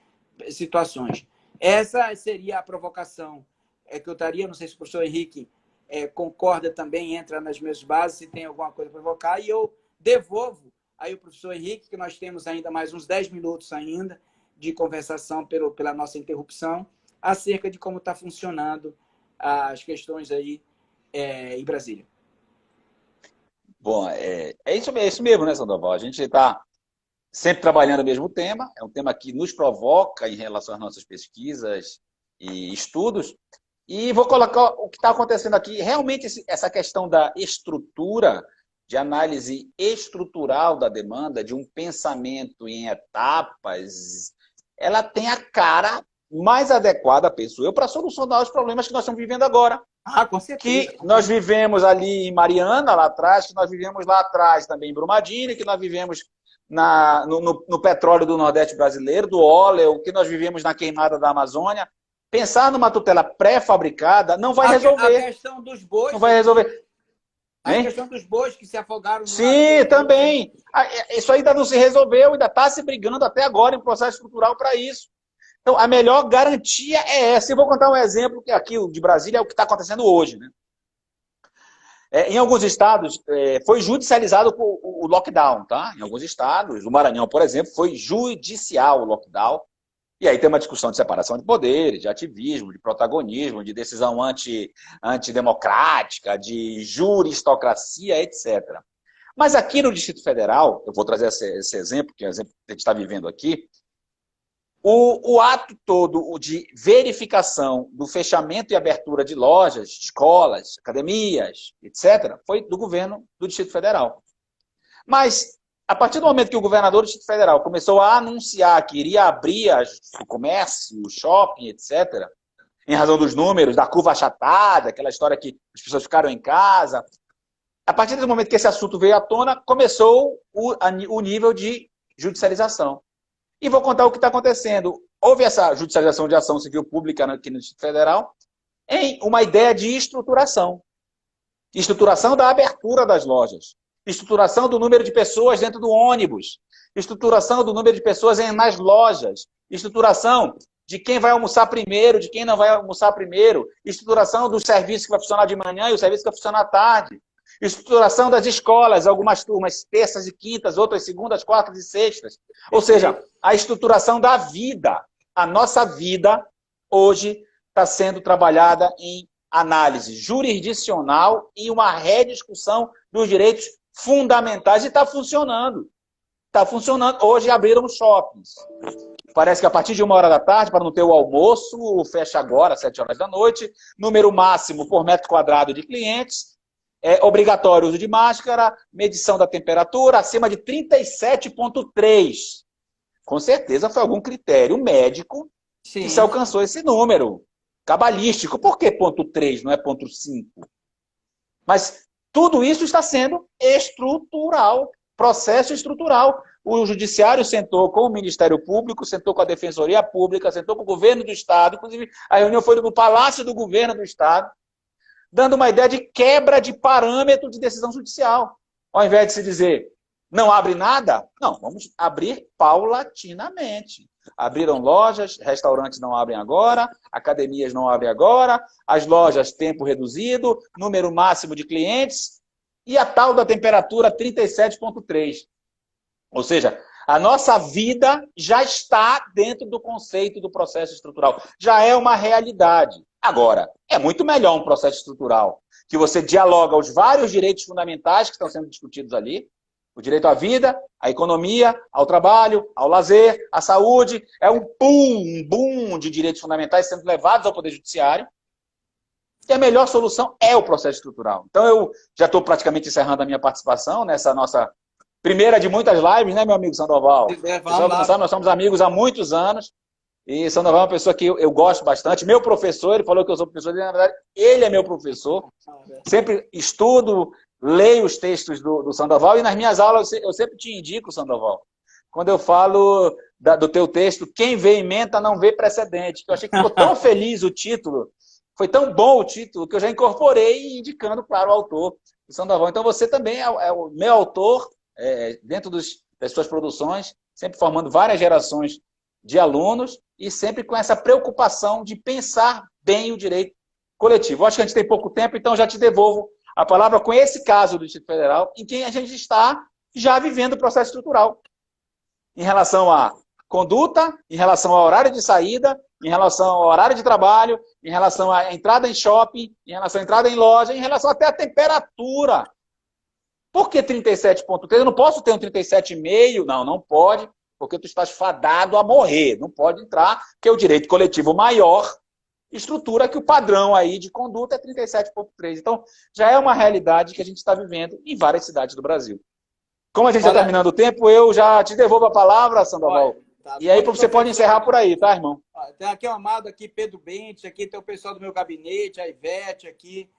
situações. Essa seria a provocação que eu estaria, não sei se o professor Henrique concorda também, entra nas minhas bases, se tem alguma coisa a provocar, e eu devolvo aí o professor Henrique, que nós temos ainda mais uns 10 minutos ainda de conversação pela nossa interrupção, acerca de como está funcionando as questões aí em Brasília. Bom, é isso mesmo, né, Sandoval? A gente está sempre trabalhando o mesmo tema, é um tema que nos provoca em relação às nossas pesquisas e estudos, e vou colocar o que está acontecendo aqui. Realmente, essa questão da estrutura, de análise estrutural da demanda, de um pensamento em etapas, ela tem a cara mais adequada, penso eu, para solucionar os problemas que nós estamos vivendo agora. Ah, com certeza. Que nós vivemos ali em Mariana, lá atrás, que nós vivemos lá atrás também em Brumadinho, que nós vivemos no petróleo do Nordeste brasileiro, do óleo, que nós vivemos na queimada da Amazônia. Pensar numa tutela pré-fabricada não vai resolver. A questão dos bois. Não vai resolver. A questão dos bois que se afogaram no Sim, também. Isso ainda não se resolveu, ainda está se brigando até agora em processo estrutural para isso. Então, a melhor garantia é essa. Eu vou contar um exemplo, que aqui de Brasília é o que está acontecendo hoje. Né? Em alguns estados, foi judicializado o lockdown. Tá? Em alguns estados, o Maranhão, por exemplo, foi judicial o lockdown. E aí tem uma discussão de separação de poderes, de ativismo, de protagonismo, de decisão antidemocrática, de juristocracia, etc. Mas aqui no Distrito Federal, eu vou trazer esse exemplo, que é o exemplo que a gente está vivendo aqui, o ato todo de verificação do fechamento e abertura de lojas, escolas, academias, etc., foi do governo do Distrito Federal. Mas, a partir do momento que o governador do Distrito Federal começou a anunciar que iria abrir o comércio, o shopping, etc., em razão dos números, da curva achatada, aquela história que as pessoas ficaram em casa, a partir do momento que esse assunto veio à tona, começou o nível de judicialização. E vou contar o que está acontecendo. Houve essa judicialização de ação civil pública aqui no Distrito Federal em uma ideia de estruturação. Estruturação da abertura das lojas. Estruturação do número de pessoas dentro do ônibus. Estruturação do número de pessoas nas lojas. Estruturação de quem vai almoçar primeiro, de quem não vai almoçar primeiro. Estruturação do serviço que vai funcionar de manhã e o serviço que vai funcionar à tarde. Estruturação das escolas, algumas turmas terças e quintas, outras segundas, quartas e sextas. Ou seja, a estruturação da vida. A nossa vida, hoje, está sendo trabalhada em análise jurisdicional e uma rediscussão dos direitos fundamentais. E está funcionando. Está funcionando. Hoje abriram os shoppings. Parece que a partir de 1h da tarde, para não ter o almoço, fecha agora, às 7 horas da noite. Número máximo por metro quadrado de clientes. Obrigatório uso de máscara, medição da temperatura acima de 37,3. Com certeza foi algum critério médico que se alcançou esse número. Cabalístico. Por que 0,3, não é 0,5? Mas tudo isso está sendo estrutural, processo estrutural. O Judiciário sentou com o Ministério Público, sentou com a Defensoria Pública, sentou com o Governo do Estado, inclusive a reunião foi no Palácio do Governo do Estado, dando uma ideia de quebra de parâmetro de decisão judicial. Ao invés de se dizer, não abre nada, não, vamos abrir paulatinamente. Abriram lojas, restaurantes não abrem agora, academias não abrem agora, as lojas tempo reduzido, número máximo de clientes e a tal da temperatura 37,3. Ou seja, a nossa vida já está dentro do conceito do processo estrutural. Já é uma realidade. Agora, é muito melhor um processo estrutural que você dialoga os vários direitos fundamentais que estão sendo discutidos ali, o direito à vida, à economia, ao trabalho, ao lazer, à saúde. É um boom de direitos fundamentais sendo levados ao Poder Judiciário. E a melhor solução é o processo estrutural. Então, eu já estou praticamente encerrando a minha participação nessa nossa primeira de muitas lives, né, meu amigo Sandoval? Pessoal que não sabe, nós somos amigos há muitos anos. E Sandoval é uma pessoa que eu gosto bastante. Meu professor, ele falou que eu sou professor dele, na verdade, ele é meu professor. Sempre estudo, leio os textos do Sandoval e nas minhas aulas eu sempre te indico, Sandoval. Quando eu falo do teu texto, quem vê ementa não vê precedente. Que eu achei que ficou tão feliz o título, foi tão bom o título, que eu já incorporei indicando, claro, o autor, o Sandoval. Então você também é o meu autor, dentro das suas produções, sempre formando várias gerações de alunos e sempre com essa preocupação de pensar bem o direito coletivo. Eu acho que a gente tem pouco tempo, então já te devolvo a palavra com esse caso do Distrito Federal, em que a gente está já vivendo o processo estrutural, em relação à conduta, em relação ao horário de saída, em relação ao horário de trabalho, em relação à entrada em shopping, em relação à entrada em loja, em relação até à temperatura. Por que 37,3? Eu não posso ter um 37,5? Não, não pode, porque tu estás fadado a morrer. Não pode entrar, porque o direito coletivo maior estrutura que o padrão aí de conduta é 37,3. Então, já é uma realidade que a gente está vivendo em várias cidades do Brasil. Como a gente está terminando o tempo, eu já te devolvo a palavra, Sandoval. Tá, e aí você pode encerrar por aí, tá, irmão? Tem aqui o Amado, aqui Pedro Bentes, aqui tem o pessoal do meu gabinete, a Ivete aqui,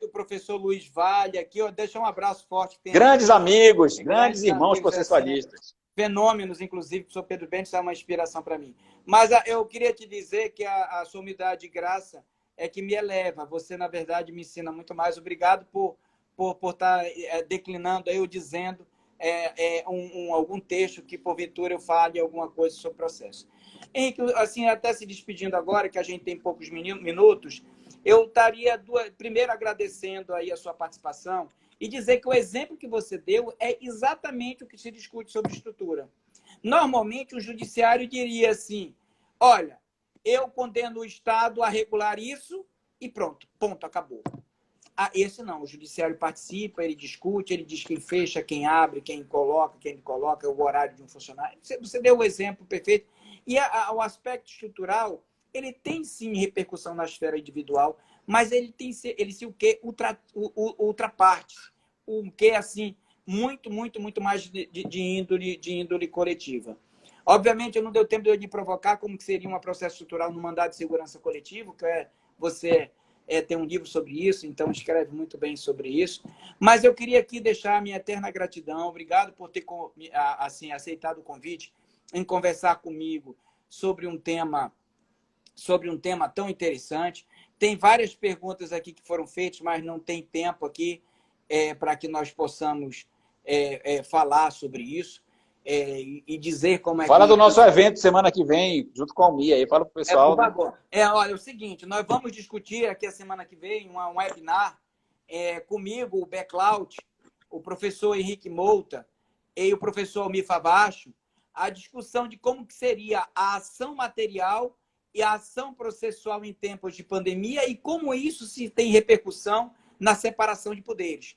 do professor Luiz Vale aqui, deixa um abraço forte. Grandes amigos, grandes irmãos processualistas. Fenômenos, inclusive, o professor Pedro Bentes é uma inspiração para mim. Mas eu queria te dizer que a sua humildade e graça é que me eleva. Você, na verdade, me ensina muito mais. Obrigado por estar declinando aí ou dizendo algum texto que, porventura, eu fale alguma coisa sobre o processo. Assim, até se despedindo agora, que a gente tem poucos minutos, eu estaria, primeiro, agradecendo aí a sua participação e dizer que o exemplo que você deu é exatamente o que se discute sobre estrutura. Normalmente, o judiciário diria assim, olha, eu condeno o Estado a regular isso e pronto, ponto, acabou. Esse não, o judiciário participa, ele discute, ele diz quem fecha, quem abre, quem coloca, o horário de um funcionário. Você deu o exemplo perfeito. E o aspecto estrutural, ele tem sim repercussão na esfera individual, mas ele se o quê? Ultraparte. O que assim, muito mais de índole coletiva. Obviamente, eu não deu tempo de eu lhe provocar como que seria um processo estrutural no mandado de segurança coletivo, que você tem um livro sobre isso, então escreve muito bem sobre isso. Mas eu queria aqui deixar a minha eterna gratidão. Obrigado por ter assim, aceitado o convite em conversar comigo sobre um tema tão interessante. Tem várias perguntas aqui que foram feitas, mas não tem tempo aqui para que nós possamos falar sobre isso e dizer como é Fala do nosso evento semana que vem, junto com a Almir, aí fala para o pessoal. Olha, é o seguinte, nós vamos discutir aqui a semana que vem um webinar comigo, o Baclout, o professor Henrique Mouta e o professor Almir Favacho, a discussão de como que seria a ação material e a ação processual em tempos de pandemia e como isso se tem repercussão na separação de poderes.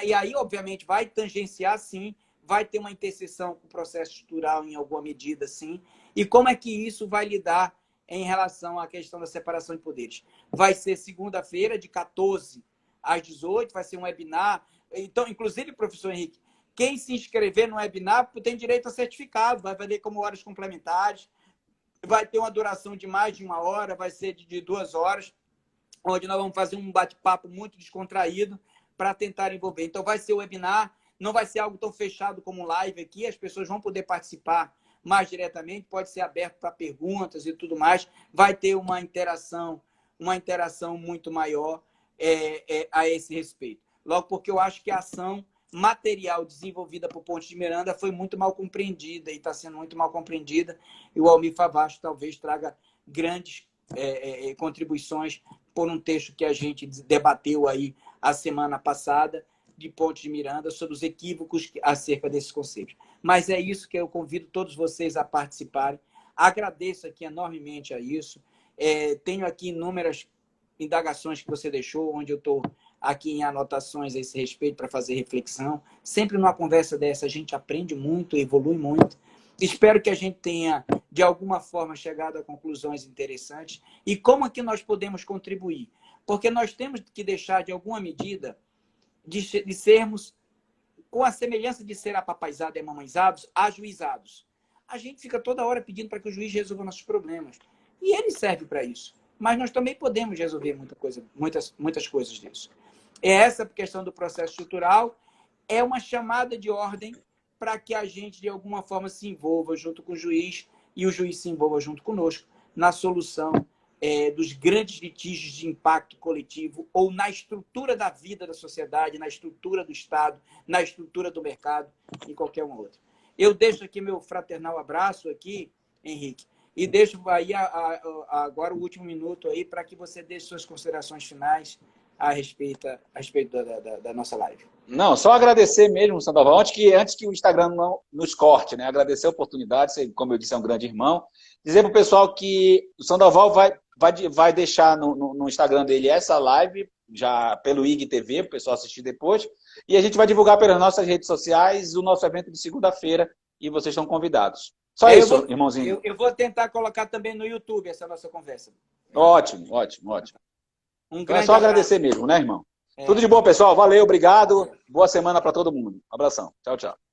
E aí, obviamente, vai tangenciar, sim, vai ter uma interseção com o processo estrutural em alguma medida, sim, e como é que isso vai lidar em relação à questão da separação de poderes. Vai ser segunda-feira, de 14 às 18, vai ser um webinar. Então, inclusive, professor Henrique, quem se inscrever no webinar tem direito a certificado, vai valer como horas complementares, vai ter uma duração de mais de 1 hora, vai ser de 2 horas, onde nós vamos fazer um bate-papo muito descontraído para tentar envolver. Então, vai ser o webinar, não vai ser algo tão fechado como live aqui, as pessoas vão poder participar mais diretamente, pode ser aberto para perguntas e tudo mais, vai ter uma interação muito maior a esse respeito. Logo porque eu acho que a ação material desenvolvida por Ponte de Miranda foi muito mal compreendida e está sendo muito mal compreendida. E o Almir Favacho talvez traga grandes contribuições por um texto que a gente debateu aí a semana passada, de Ponte de Miranda, sobre os equívocos acerca desses conceitos. Mas é isso que eu convido todos vocês a participarem. Agradeço aqui enormemente a isso. Tenho aqui inúmeras indagações que você deixou, onde eu estou aqui em anotações a esse respeito para fazer reflexão. Sempre numa conversa dessa a gente aprende muito, evolui muito. Espero que a gente tenha, de alguma forma, chegado a conclusões interessantes. E como é que nós podemos contribuir? Porque nós temos que deixar, de alguma medida, de sermos, com a semelhança de ser apapaizados e mamãezados, ajuizados. A gente fica toda hora pedindo para que o juiz resolva nossos problemas. E ele serve para isso. Mas nós também podemos resolver muitas coisas disso. Essa questão do processo estrutural é uma chamada de ordem para que a gente, de alguma forma, se envolva junto com o juiz e o juiz se envolva junto conosco na solução dos grandes litígios de impacto coletivo ou na estrutura da vida da sociedade, na estrutura do Estado, na estrutura do mercado e qualquer um outro. Eu deixo aqui meu fraternal abraço aqui, Henrique, e deixo aí agora o último minuto aí para que você deixe suas considerações finais a respeito da nossa live. Não, só agradecer mesmo, Sandoval, antes que o Instagram não nos corte, né? Agradecer a oportunidade, você, como eu disse, é um grande irmão. Dizer para o pessoal que o Sandoval vai deixar no Instagram dele essa live, já pelo IGTV, para o pessoal assistir depois, e a gente vai divulgar pelas nossas redes sociais o nosso evento de segunda-feira, e vocês estão convidados. Só isso, irmãozinho. Eu vou tentar colocar também no YouTube essa nossa conversa. Ótimo, ótimo, ótimo. Então é só agradecer mesmo, né, irmão? Tudo de bom, pessoal. Valeu, obrigado. Boa semana para todo mundo. Um abração. Tchau, tchau.